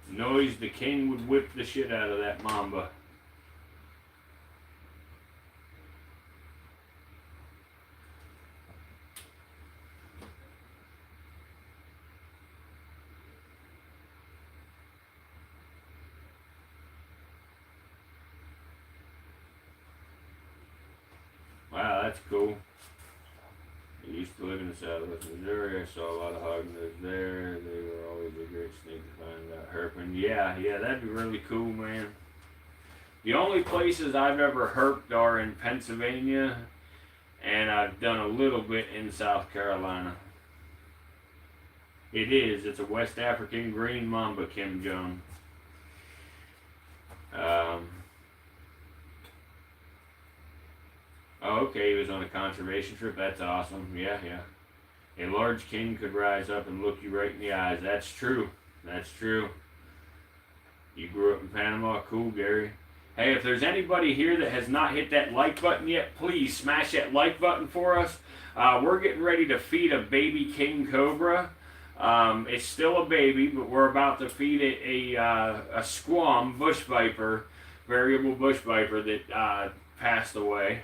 Noise, the king would whip the shit out of that mamba. Wow, that's cool. I used to live in the southwest Missouri. I saw a lot of hognose there. They were always a great snake to find out herping. Yeah, that'd be really cool, man. The only places I've ever herped are in Pennsylvania, and I've done a little bit in South Carolina. It's a West African green mamba, Kim Jong. Oh, okay, he was on a conservation trip. That's awesome. Yeah. A large king could rise up and look you right in the eyes. That's true. That's true. You grew up in Panama. Cool, Gary. Hey, if there's anybody here that has not hit that like button yet, please smash that like button for us. We're getting ready to feed a baby king cobra. It's still a baby, but we're about to feed it a squam bush viper, variable bush viper that passed away.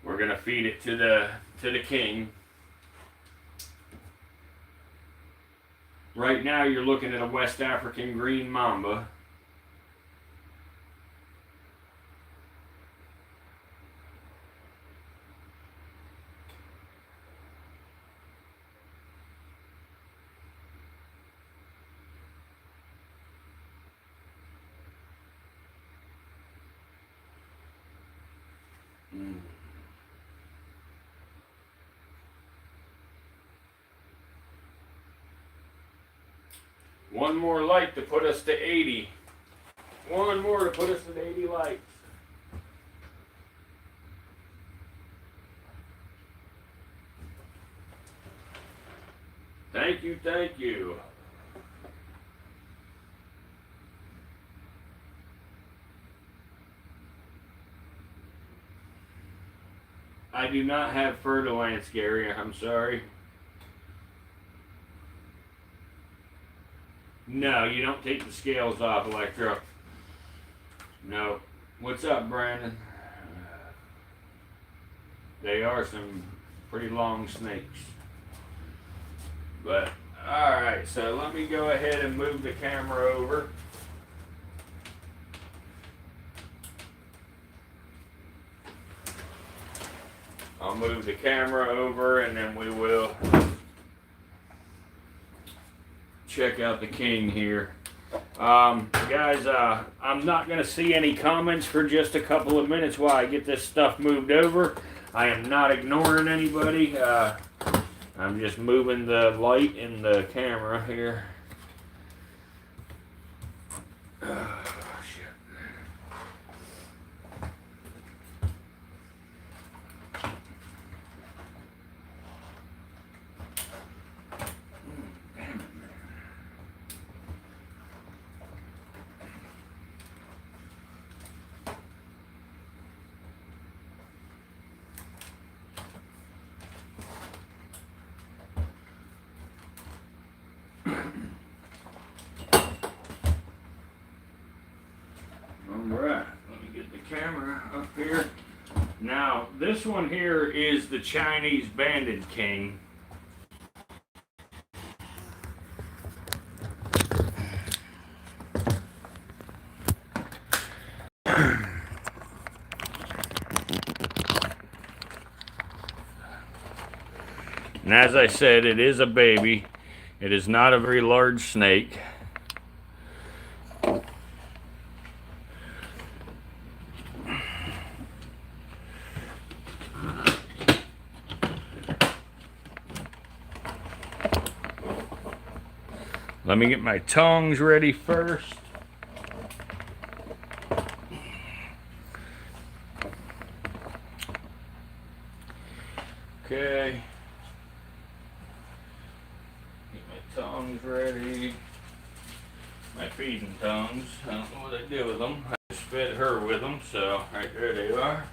We're gonna feed it to the king. Right now, you're looking at a West African green mamba. One more like to put us to 80. One more to put us at 80 likes. Thank you, thank you. I do not have Fer-de-Lance, Gary. I'm sorry. No, you don't take the scales off, Electro. No. What's up, Brandon? They are some pretty long snakes. But, alright, so let me go ahead and move the camera over. I'll move the camera over and then we will check out the king here. Guys, I'm not going to see any comments for just a couple of minutes while I get this stuff moved over. I am not ignoring anybody. I'm just moving the light in the camera here. Alright, let me get the camera up here. Now, this one here is the Chinese banded king. And as I said, it is a baby. It is not a very large snake. Let me get my tongs ready first. Okay. Get my tongs ready. My feeding tongs. I don't know what I did with them. I just fed her with them, so right there they are.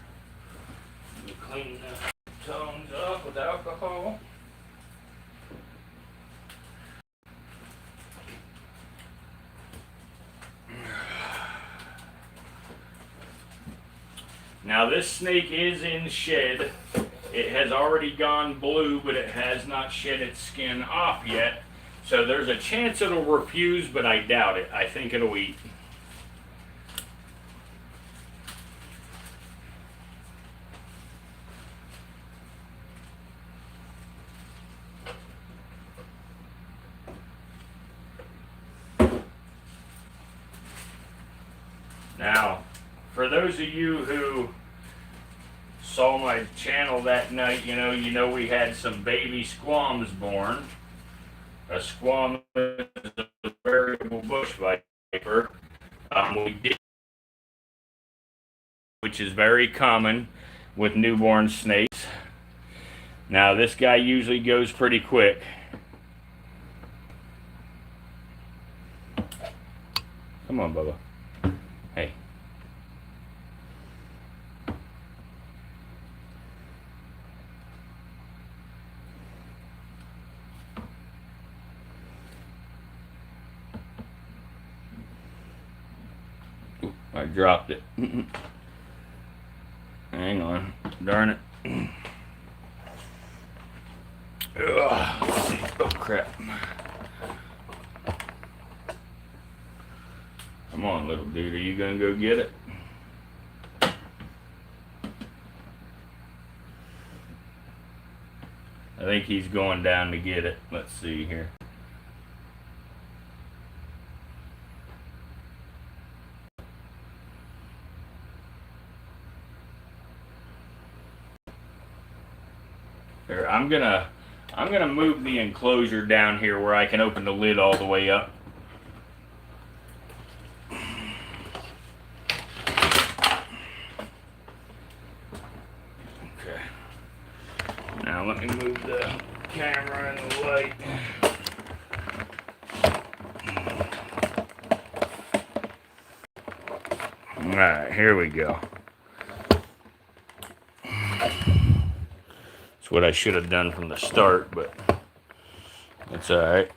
Let me clean the tongs off with alcohol. Now this snake is in shed. It has already gone blue, but it has not shed its skin off yet. So there's a chance it'll refuse, but I doubt it. I think it'll eat. Now, for those of you who saw my channel that night, you know we had some baby squams born. A squam is a variable bush viper. We did, which is very common with newborn snakes. Now this guy usually goes pretty quick. Come on, Bubba. Hey. I dropped it. Hang on. Darn it. Ugh. Let's see. Oh, crap. Come on, little dude. Are you going to go get it? I think he's going down to get it. Let's see here. There, I'm gonna move the enclosure down here where I can open the lid all the way up. Okay. Now let me move the camera and the light. Alright, here we go. It's what I should have done from the start, but it's alright.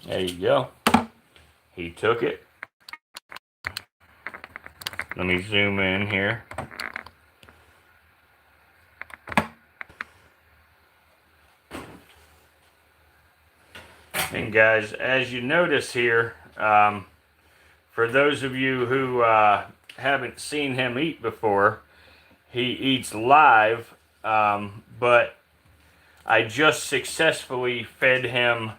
There you go. He took it. Let me zoom in here. And guys, as you notice here, for those of you who haven't seen him eat before, he eats live, but I just successfully fed him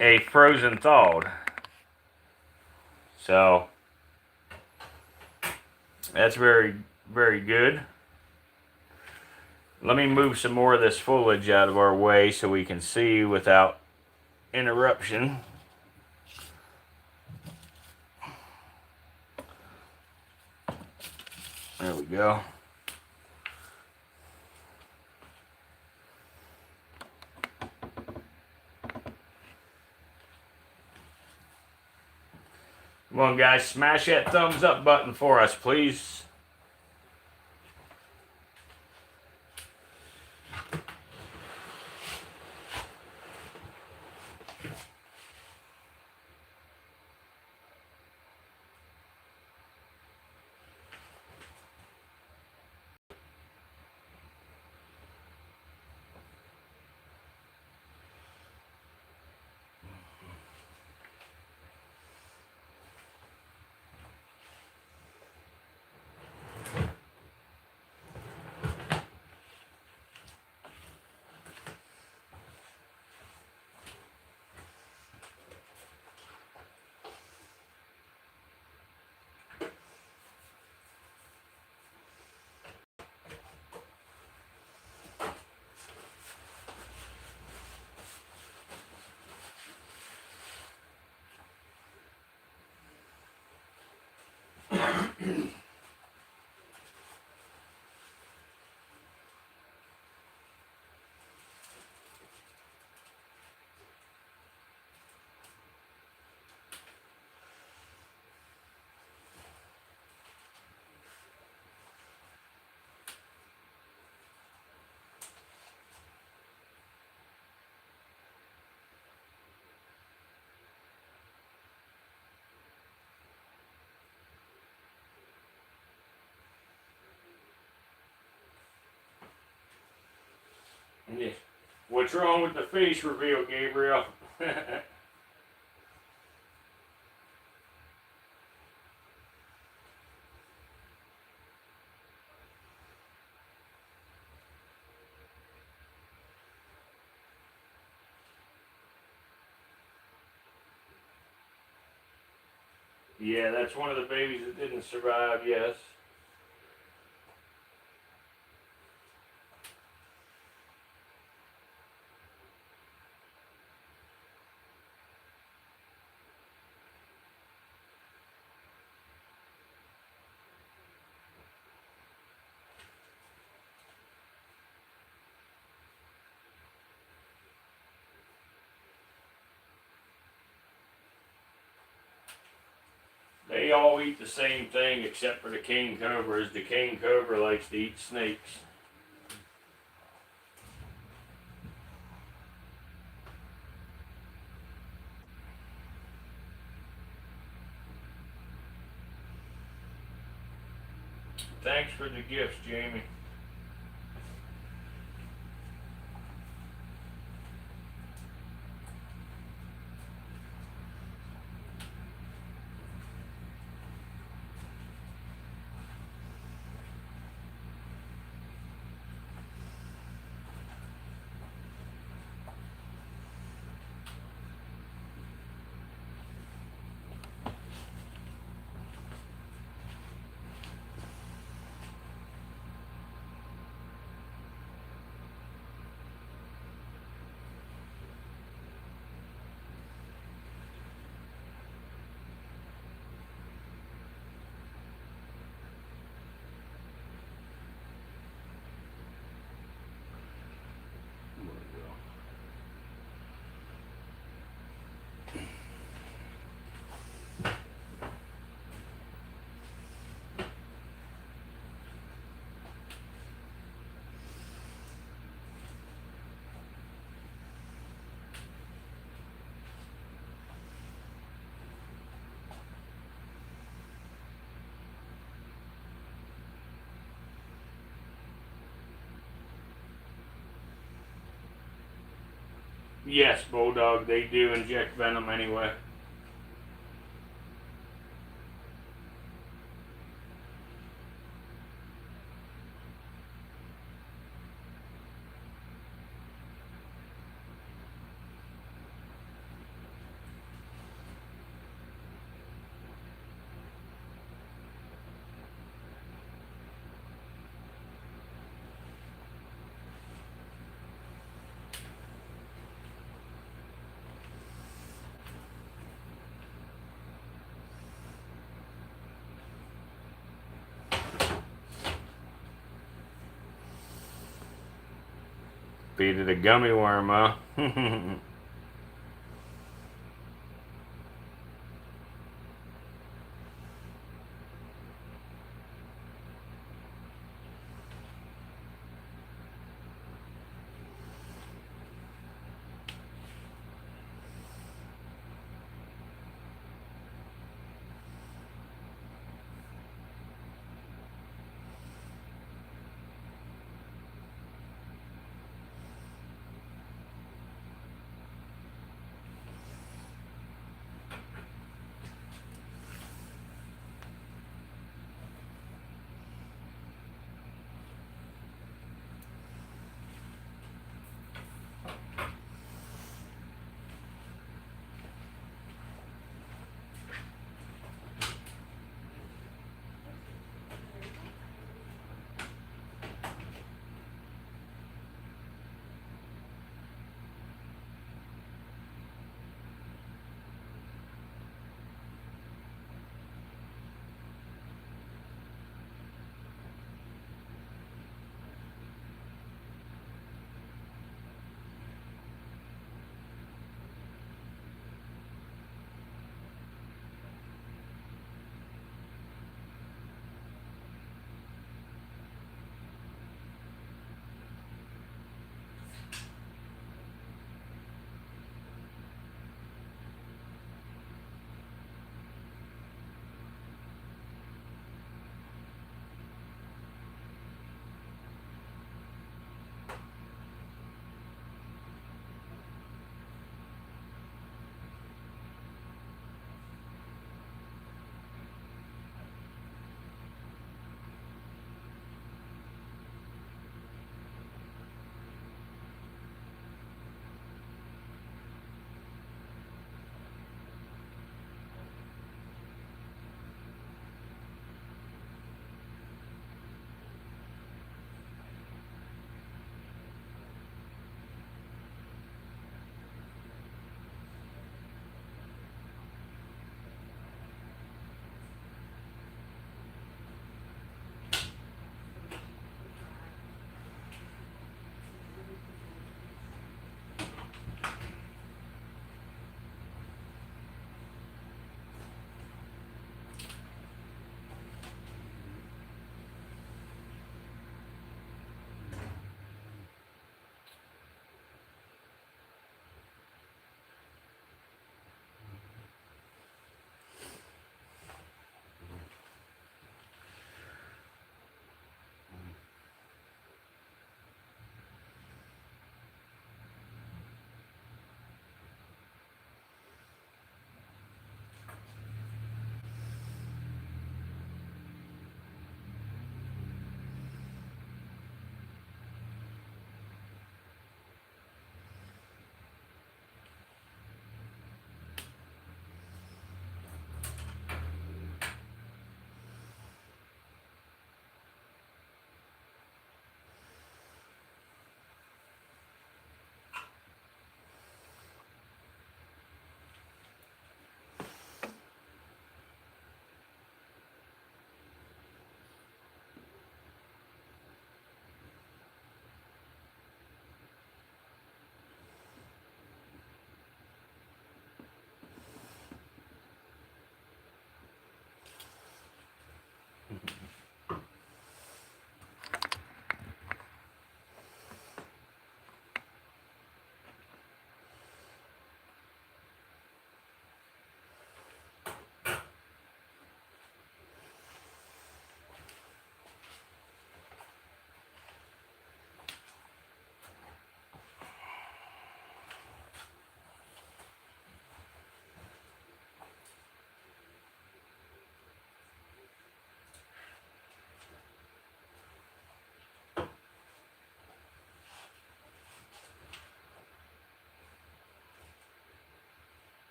a frozen thawed. So that's very, very good. Let me move some more of this foliage out of our way so we can see without interruption. There we go. Come on, guys, smash that thumbs up button for us, please. Yeah. What's wrong with the face reveal, Gabriel? Yeah, that's one of the babies that didn't survive, yes. They all eat the same thing except for the king cobras. The king cobra likes to eat snakes. Thanks for the gifts, Jamie. Yes, Bulldog, they do inject venom anyway. Feed it a gummy worm, huh?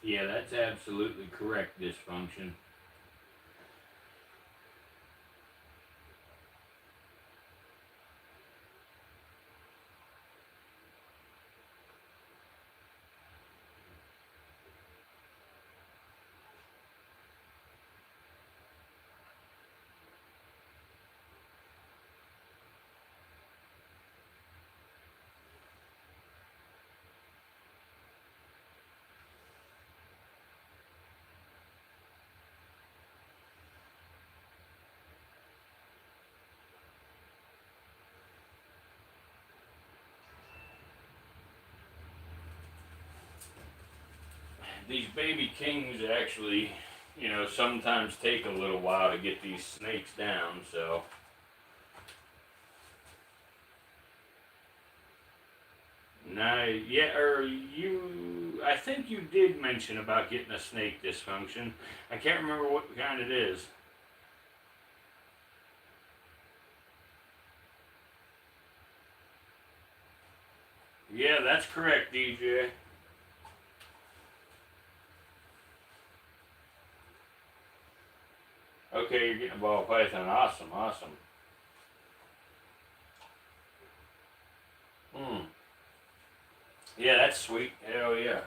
Yeah, that's absolutely correct, dysfunction. these baby kings actually, you know, sometimes take a little while to get these snakes down, so. Now, yeah, or I think you did mention about getting a snake dysfunction. I can't remember what kind it is. Yeah, that's correct, DJ. Okay, you're getting a ball python. Awesome, awesome. Hmm. Yeah, that's sweet. Hell yeah.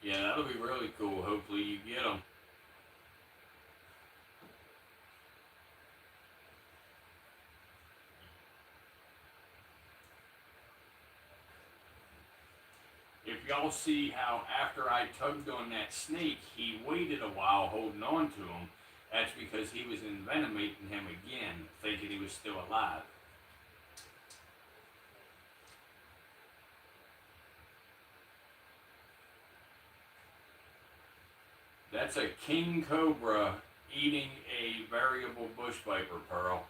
Yeah, that'll be really cool. Hopefully you get them. If y'all see how after I tugged on that snake, he waited a while holding on to him, that's because he was envenomating him again, thinking he was still alive. That's a king cobra eating a variable bush viper, Pearl.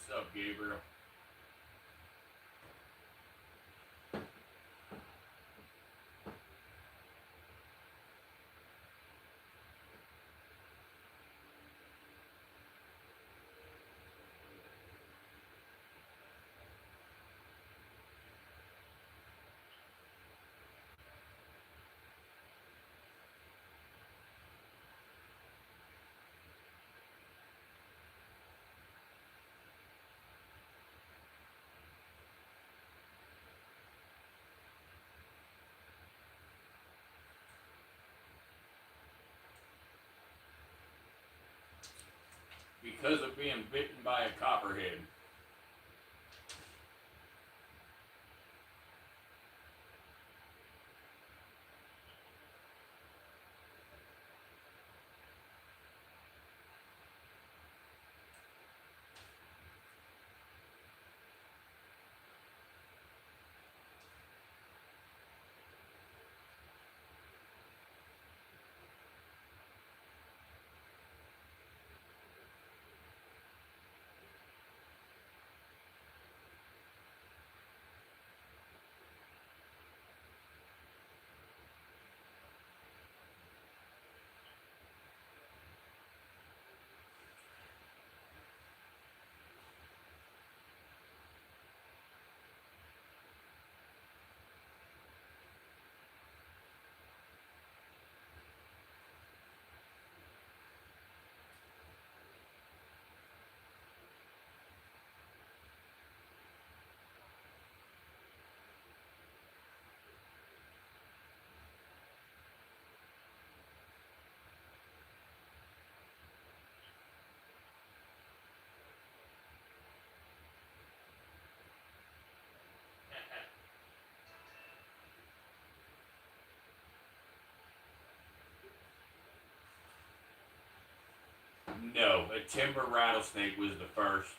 What's up, Gabriel? Because of being bitten by a copperhead. No, a timber rattlesnake was the first.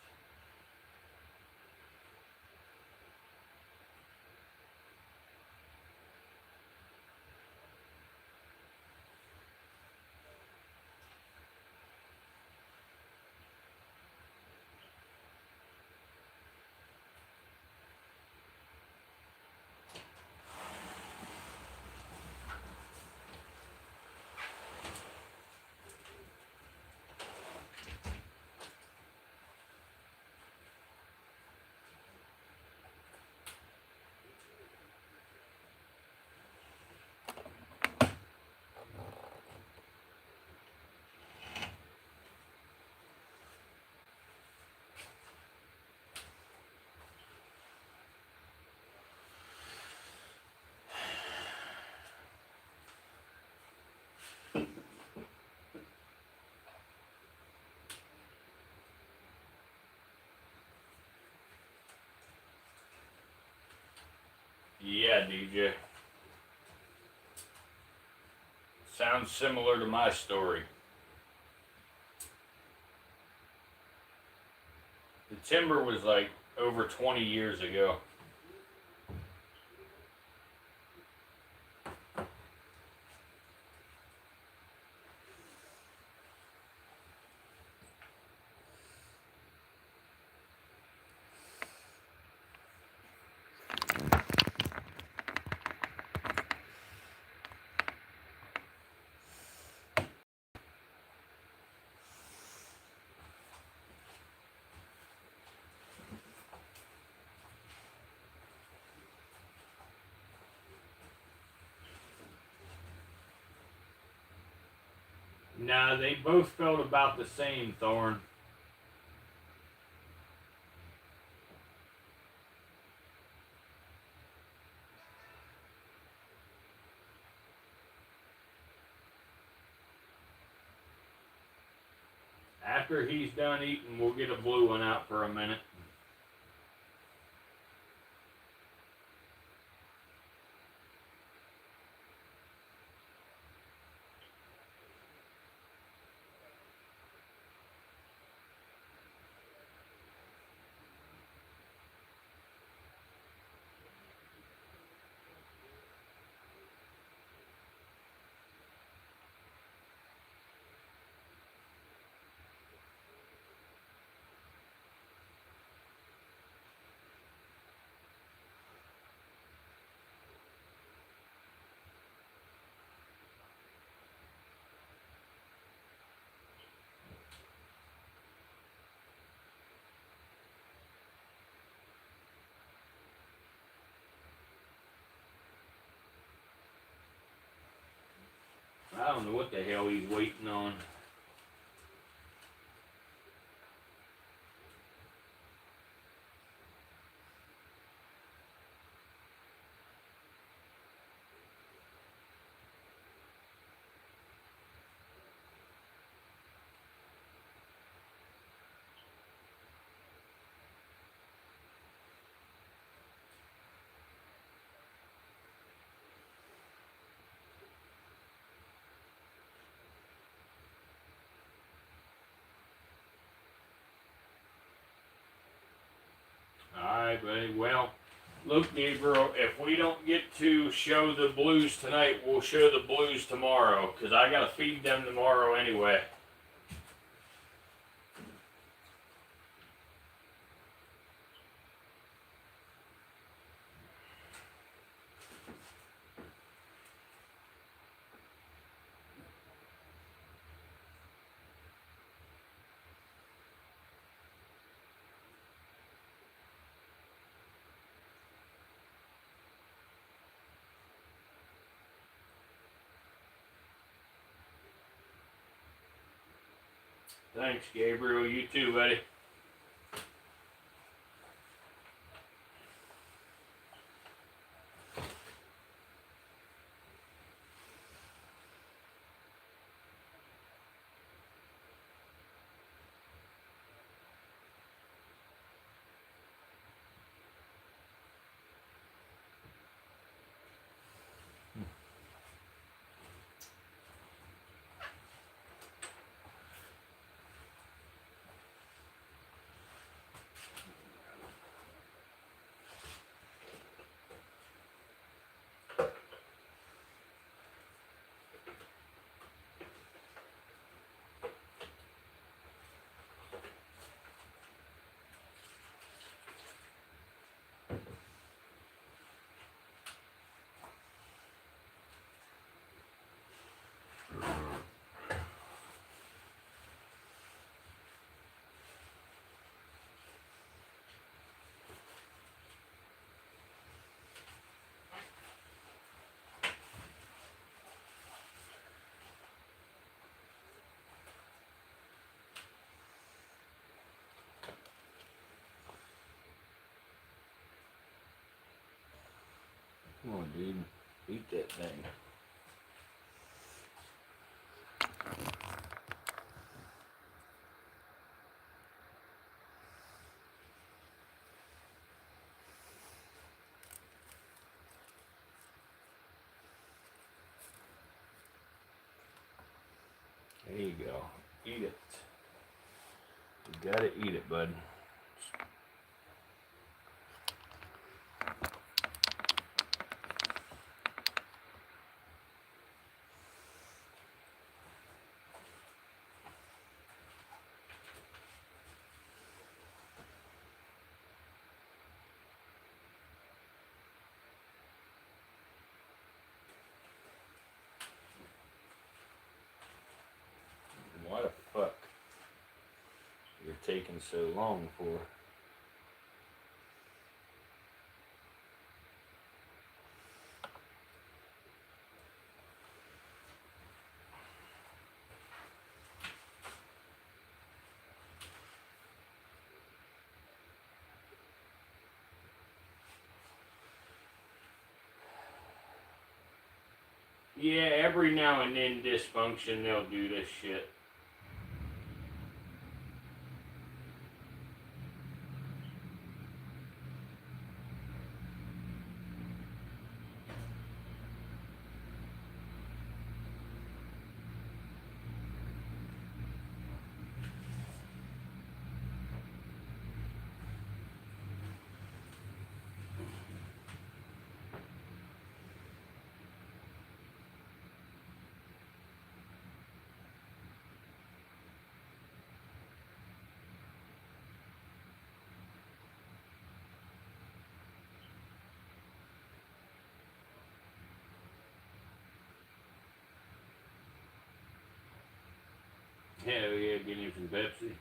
Yeah, DJ. Sounds similar to my story. The timber was like over 20 years ago. Nah, they both felt about the same, Thorn. After he's done eating, we'll get a blue one out for a minute. I don't know what the hell he's waiting on. Alright, buddy. Well, look, Gabriel, if we don't get to show the blues tonight, we'll show the blues tomorrow, because I got to feed them tomorrow anyway. Thanks, Gabriel. You too, buddy. dude. Eat that thing. There you go. Eat it. You gotta eat it, bud. Why the fuck you're taking so long for? Yeah, every now and then dysfunction, they'll do this shit. Hell yeah, get him some Pepsi.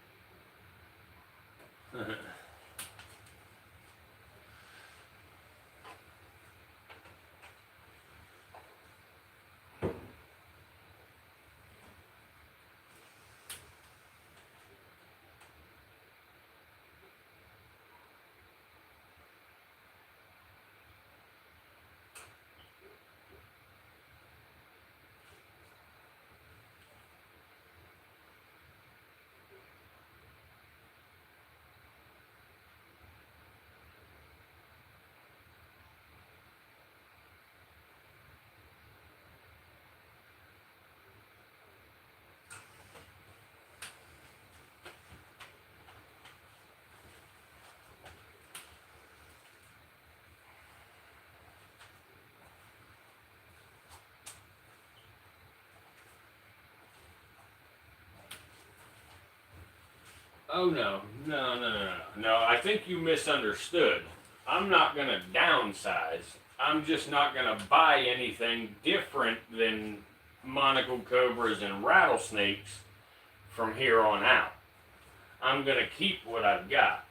Oh no. I think you misunderstood. I'm not gonna downsize. I'm just not gonna buy anything different than monocled cobras and rattlesnakes from here on out. I'm gonna keep what I've got.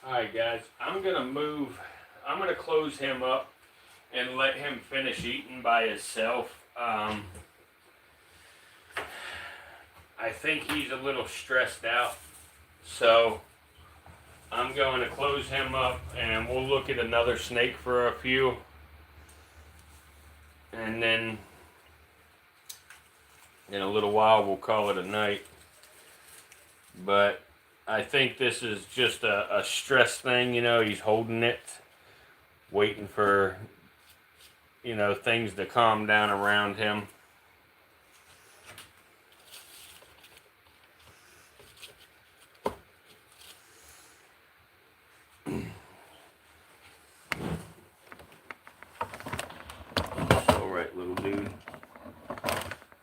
Alright guys, I'm gonna close him up and let him finish eating by himself. I think he's a little stressed out, so I'm going to close him up and we'll look at another snake for a few, and then in a little while we'll call it a night. But I think this is just a stress thing, you know. He's holding it, waiting for, you know, things to calm down around him. It's all right, little dude.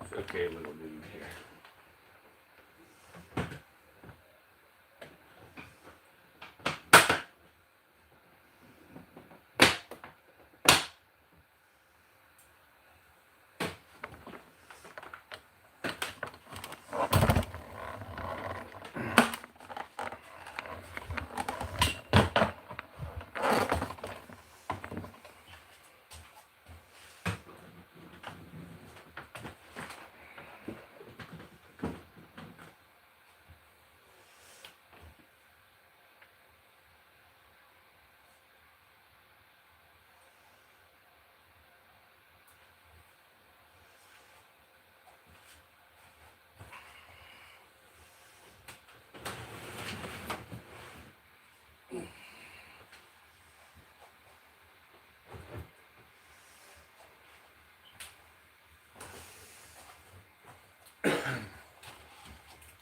It's okay, little dude here.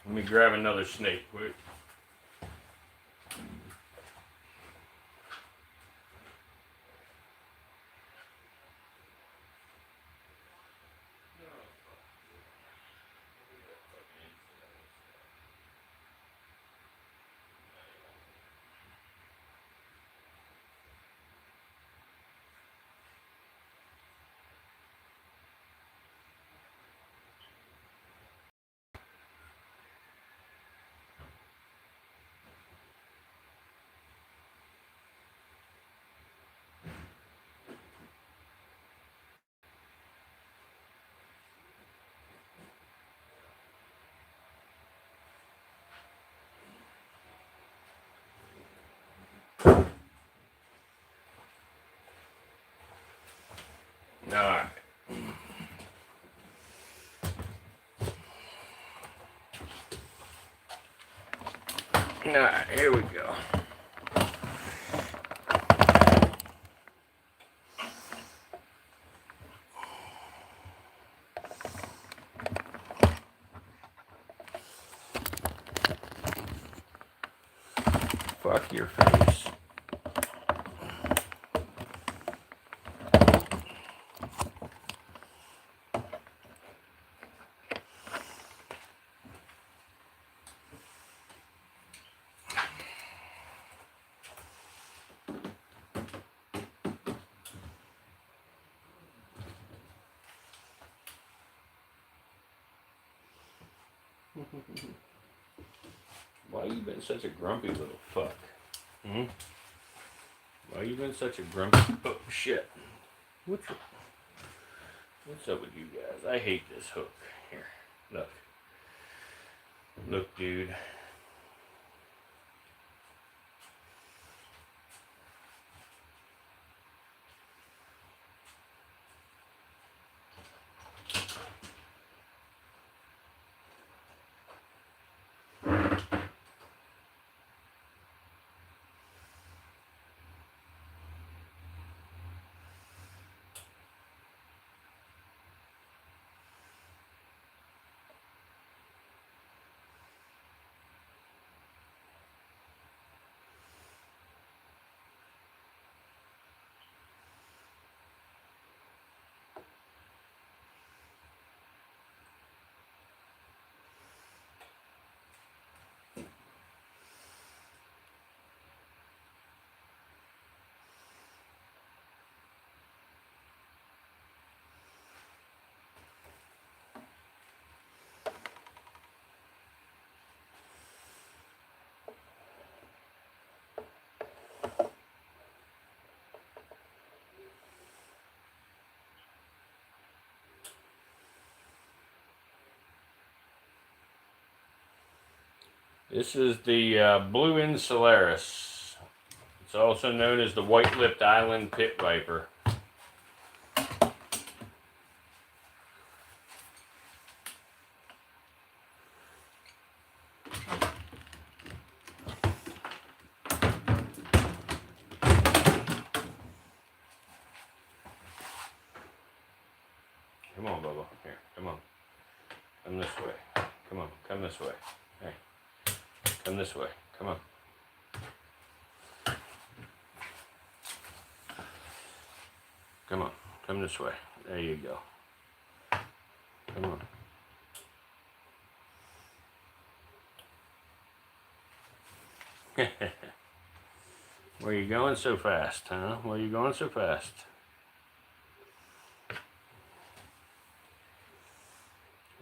Let me grab another snake quick. Alright. Alright, here we go. Fuck your face. Why you been such a grumpy little fuck? Hmm? Why you been such a grumpy? Oh shit! What's up with you guys? I hate this hook. Here, look, look, dude. This is the blue insularis. It's also known as the white-lipped island pit viper. Come on, Bubba. Here, come on. Come this way. Come on, come this way. Hey, come this way. Come on. Come on, come this way. There you go. Come on. Where you going so fast, huh? Where you going so fast?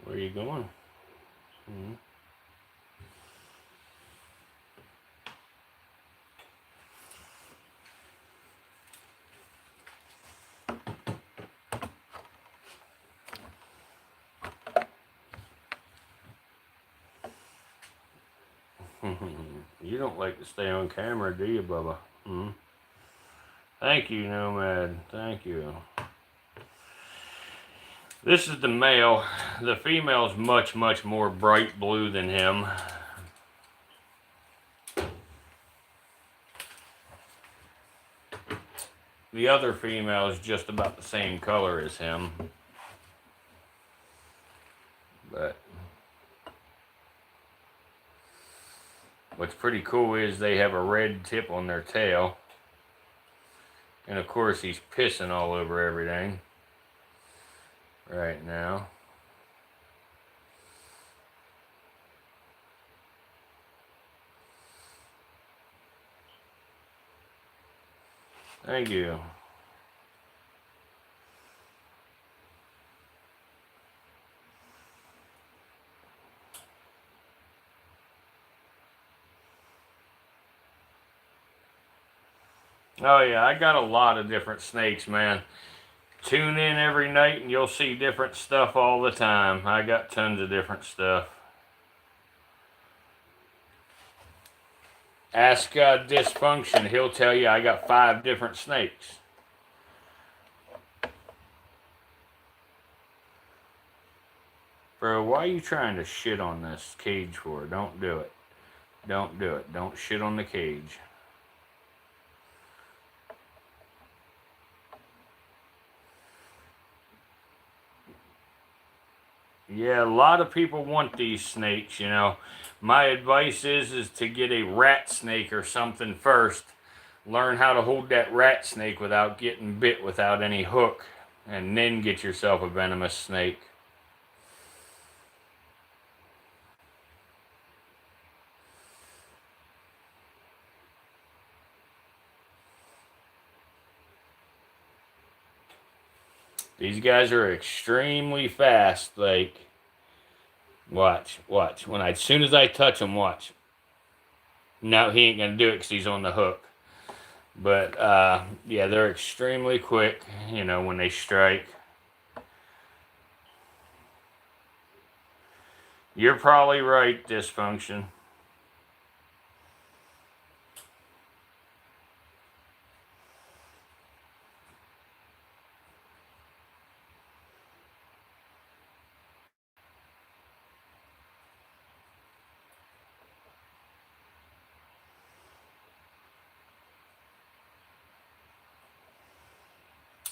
Where you going? Hmm? You don't like to stay on camera, do you, Bubba? Hmm? Thank you, Nomad. Thank you. This is the male. The female's much, much more bright blue than him. The other female is just about the same color as him. But what's pretty cool is they have a red tip on their tail. And of course he's pissing all over everything right now. Thank you. Oh yeah, I got a lot of different snakes, man. Tune in every night and you'll see different stuff all the time. I got tons of different stuff. Ask Dysfunction, he'll tell you I got 5 different snakes. Bro, why are you trying to shit on this cage for? Don't do it. Don't do it. Don't shit on the cage. Yeah, a lot of people want these snakes, you know. My advice is to get a rat snake or something first. Learn how to hold that rat snake without getting bit without any hook. And then get yourself a venomous snake. These guys are extremely fast. Like, watch. As soon as I touch him, watch. No, he ain't gonna do it because he's on the hook. But yeah, they're extremely quick. You know, when they strike. You're probably right, Dysfunction.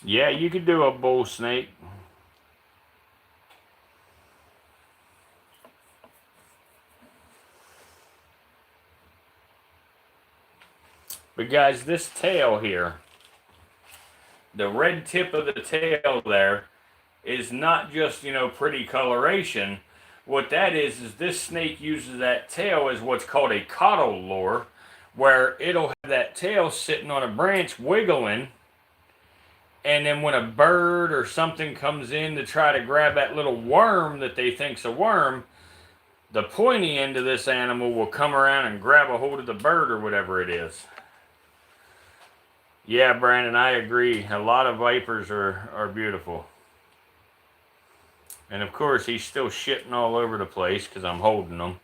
Yeah, you could do a bull snake. But guys, this tail here, the red tip of the tail there, is not just, you know, pretty coloration. What that is this snake uses that tail as what's called a caudal lure, where it'll have that tail sitting on a branch wiggling, and then when a bird or something comes in to try to grab that little worm that they think's a worm, the pointy end of this animal will come around and grab a hold of the bird or whatever it is. Yeah, Brandon, I agree. A lot of vipers are beautiful. And of course, he's still shitting all over the place because I'm holding him.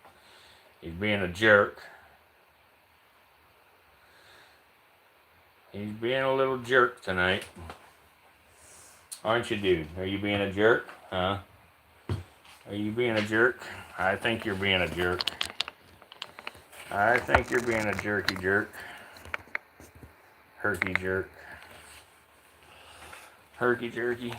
He's being a jerk. He's being a little jerk tonight. Aren't you, dude? Are you being a jerk? Huh? Are you being a jerk? I think you're being a jerk. I think you're being a jerky jerk. Herky jerk. Herky jerky.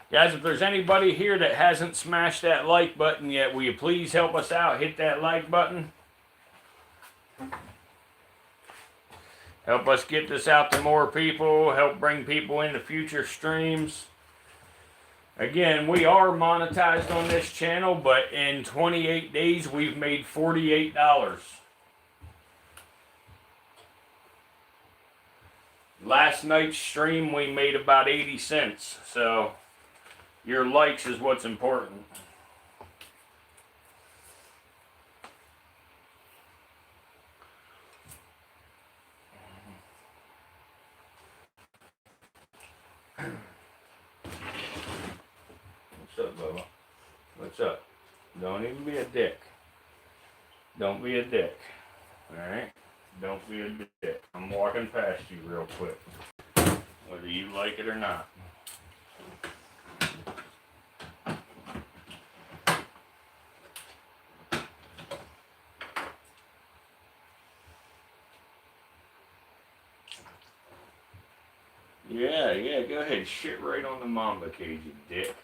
Guys, if there's anybody here that hasn't smashed that like button yet, will you please help us out? Hit that like button. Help us get this out to more people. Help bring people into future streams. Again, we are monetized on this channel, but in 28 days, we've made $48. Last night's stream, we made about 80 cents. So, your likes is what's important. What's up, Bubba? What's up? Don't even be a dick. Don't be a dick. Alright? Don't be a dick. I'm walking past you real quick. Whether you like it or not. Yeah, go ahead. Shit right on the mamba cage, you dick.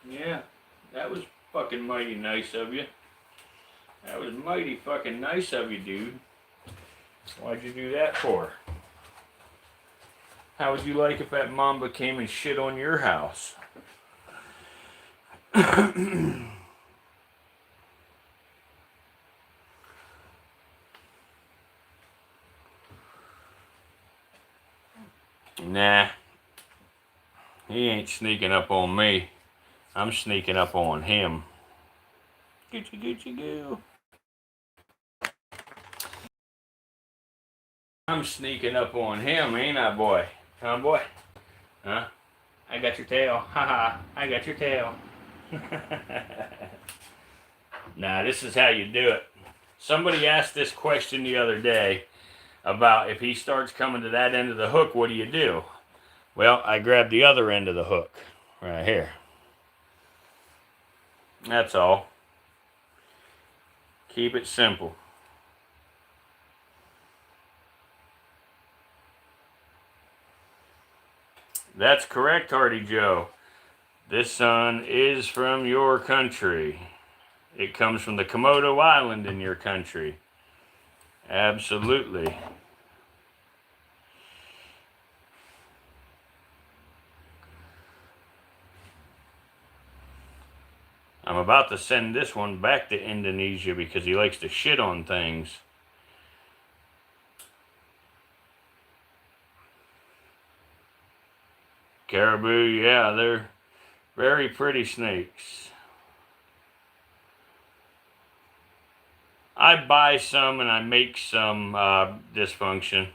Yeah, that was fucking mighty nice of you. That was mighty fucking nice of you, dude. Why'd you do that for? How would you like if that mamba came and shit on your house? Nah. He ain't sneaking up on me. I'm sneaking up on him. Gucci, Gucci, goo. I'm sneaking up on him, ain't I, boy? Huh, boy? Huh? I got your tail. Haha, I got your tail. Nah, this is how you do it. Somebody asked this question the other day about if he starts coming to that end of the hook, what do you do? Well, I grab the other end of the hook right here. That's all. Keep it simple. That's correct, Hardy Joe. This sun is from your country. It comes from the Komodo Island in your country. Absolutely. I'm about to send this one back to Indonesia because he likes to shit on things. Caribou, yeah, they're very pretty snakes. I buy some and I make some dysfunction.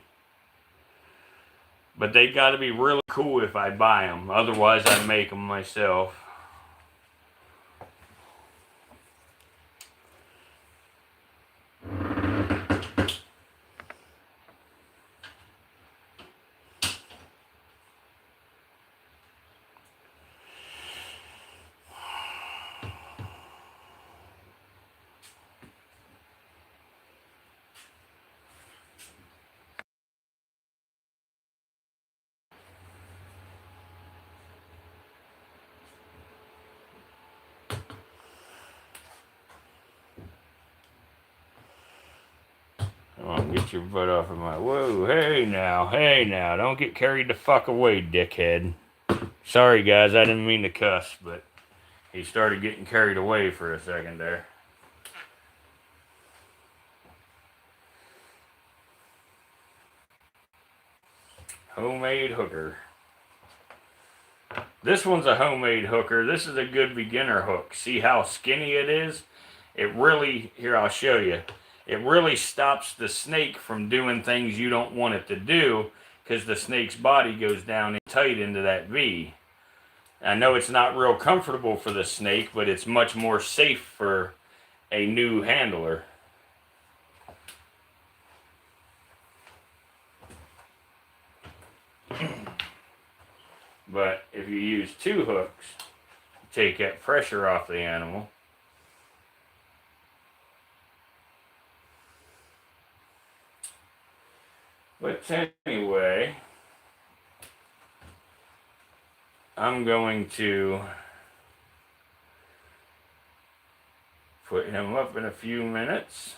But they got to be really cool if I buy them. Otherwise, I make them myself. Get your butt off of my... Whoa, hey now. Don't get carried the fuck away, dickhead. Sorry, guys, I didn't mean to cuss, but he started getting carried away for a second there. Homemade hooker. This one's a homemade hooker. This is a good beginner hook. See how skinny it is? It really, here I'll show you. It really stops the snake from doing things you don't want it to do, because the snake's body goes down tight into that V. I know it's not real comfortable for the snake, but it's much more safe for a new handler. But if you use 2 hooks, take that pressure off the animal. But anyway, I'm going to put him up in a few minutes.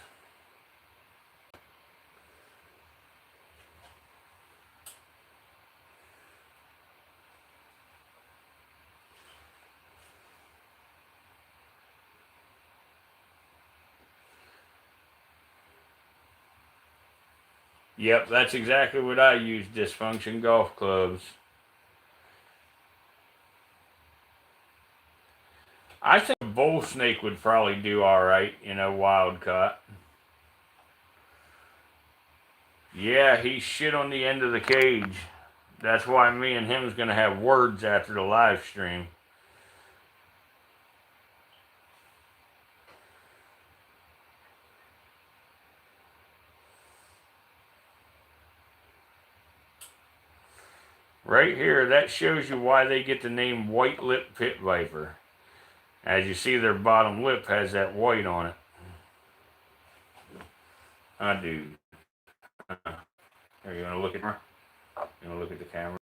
Yep, that's exactly what I use, Dysfunction golf clubs. I think a bull snake would probably do alright, you know, wild caught. Yeah, he's shit on the end of the cage. That's why me and him's gonna have words after the live stream. Right here, that shows you why they get the name white lip pit viper. As you see, their bottom lip has that white on it. I do. Are you gonna look at her? You gonna look at the camera?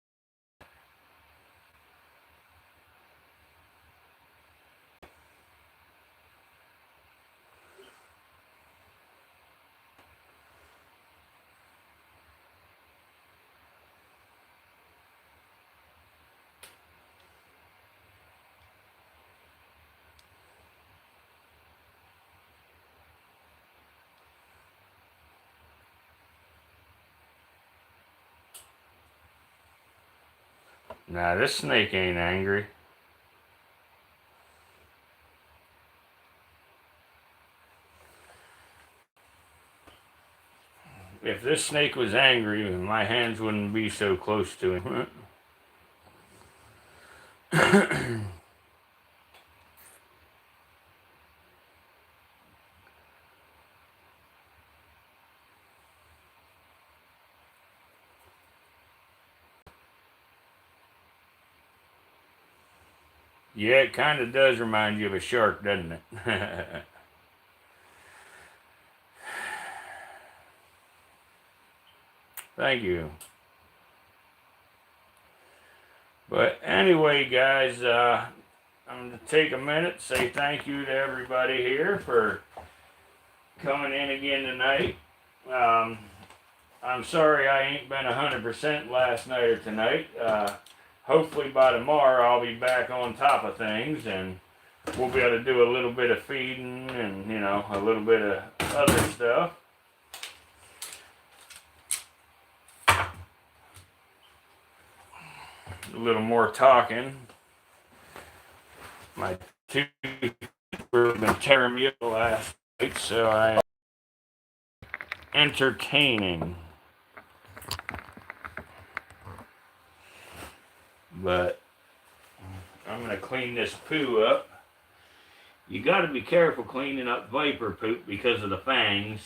Nah, this snake ain't angry. If this snake was angry, my hands wouldn't be so close to him. Yeah, it kind of does remind you of a shark, doesn't it? Thank you. But anyway, guys, I'm going to take a minute, say thank you to everybody here for coming in again tonight. I'm sorry I ain't been 100% last night or tonight. Hopefully by tomorrow I'll be back on top of things, and we'll be able to do a little bit of feeding and, you know, a little bit of other stuff. A little more talking. My tooth have been tearing me up last night, so I entertaining. But I'm going to clean this poo up. You got to be careful cleaning up viper poop because of the fangs.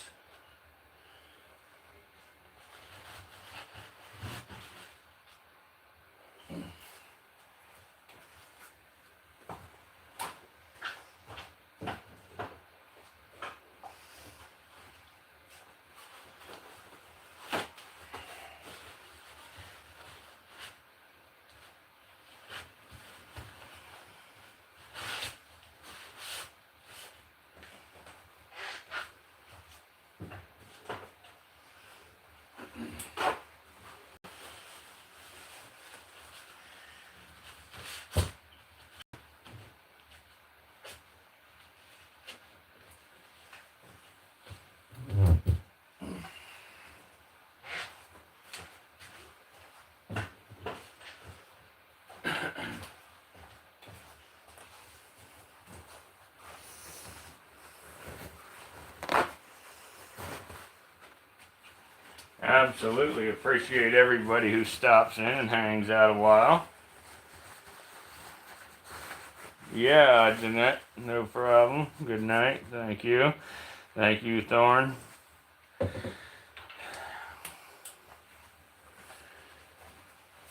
Absolutely appreciate everybody who stops in and hangs out a while. Yeah, Jeanette, no problem. Good night. Thank you. Thank you, Thorn.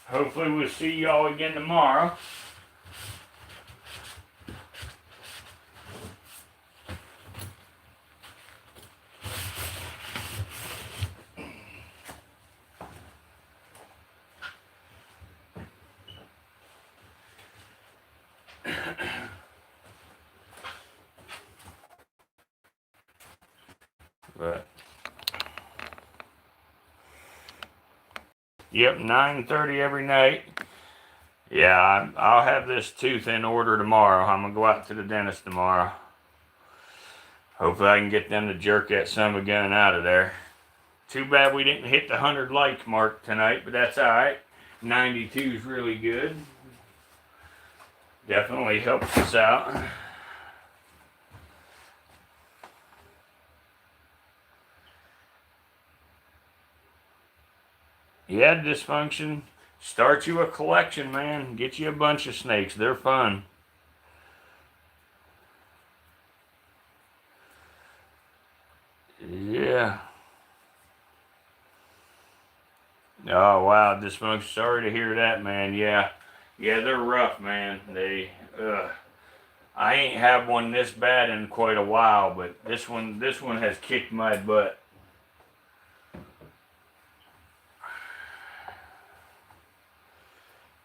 Hopefully we'll see y'all again tomorrow. But yep, 9:30 every night. Yeah, I'll have this tooth in order tomorrow. I'm gonna go out to the dentist tomorrow. Hopefully I can get them to jerk that son of a gun out of there. Too bad we didn't hit the 100 like mark tonight, but that's alright. 92 is really good. Definitely helps us out. You had dysfunction, start you a collection, man. Get you a bunch of snakes. They're fun. Yeah. Oh, wow, dysfunction. Sorry to hear that, man. Yeah. Yeah, they're rough, man. I ain't had one this bad in quite a while, but this one has kicked my butt.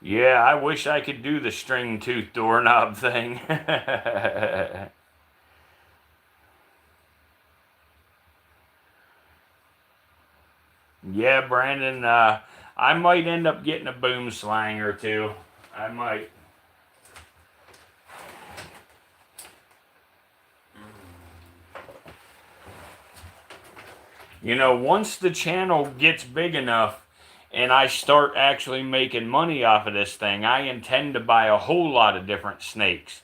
Yeah, I wish I could do the string tooth doorknob thing. Yeah, Brandon, I might end up getting a boom slang or two. I might. You know, once the channel gets big enough and I start actually making money off of this thing, I intend to buy a whole lot of different snakes.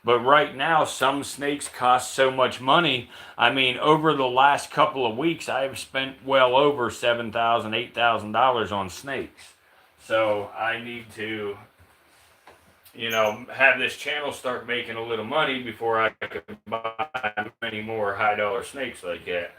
But right now, some snakes cost so much money. I mean, over the last couple of weeks, I've spent well over $7,000, $8,000 on snakes. So I need to, have this channel start making a little money before I can buy many more high dollar snakes like that.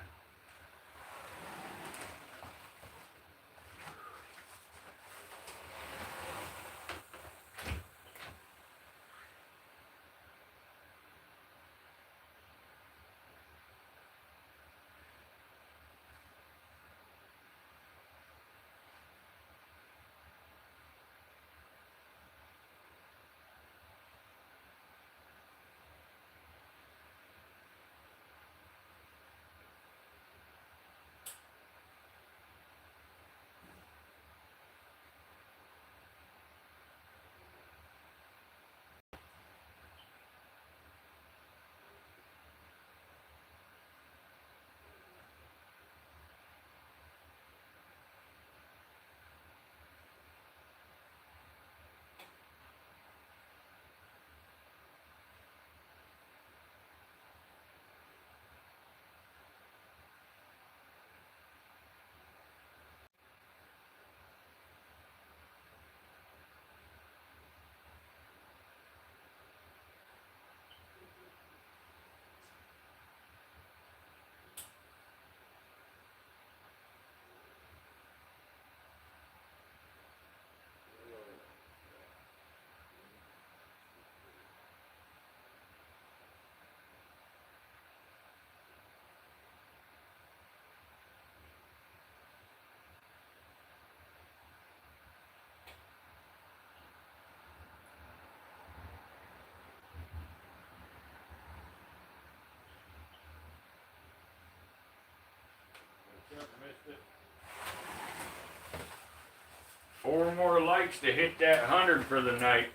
Four more likes to hit that 100 for the night.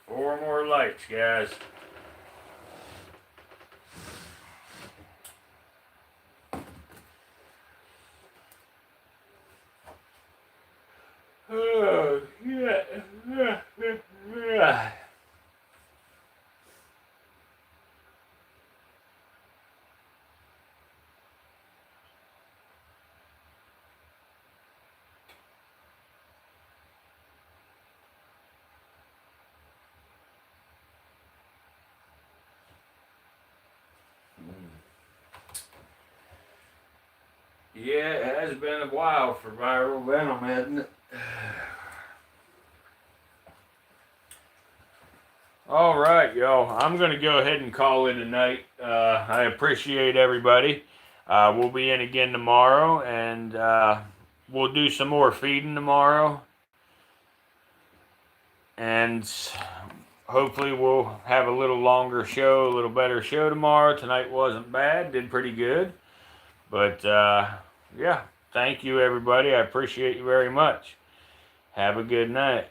Four more likes, guys. Oh, yeah. Yeah, it has been a while for viral venom, hasn't it? All right, y'all. I'm going to go ahead and call it a night. I appreciate everybody. We'll be in again tomorrow, and we'll do some more feeding tomorrow. And hopefully we'll have a little longer show, a little better show tomorrow. Tonight wasn't bad. Did pretty good. But, yeah, thank you, everybody. I appreciate you very much. Have a good night.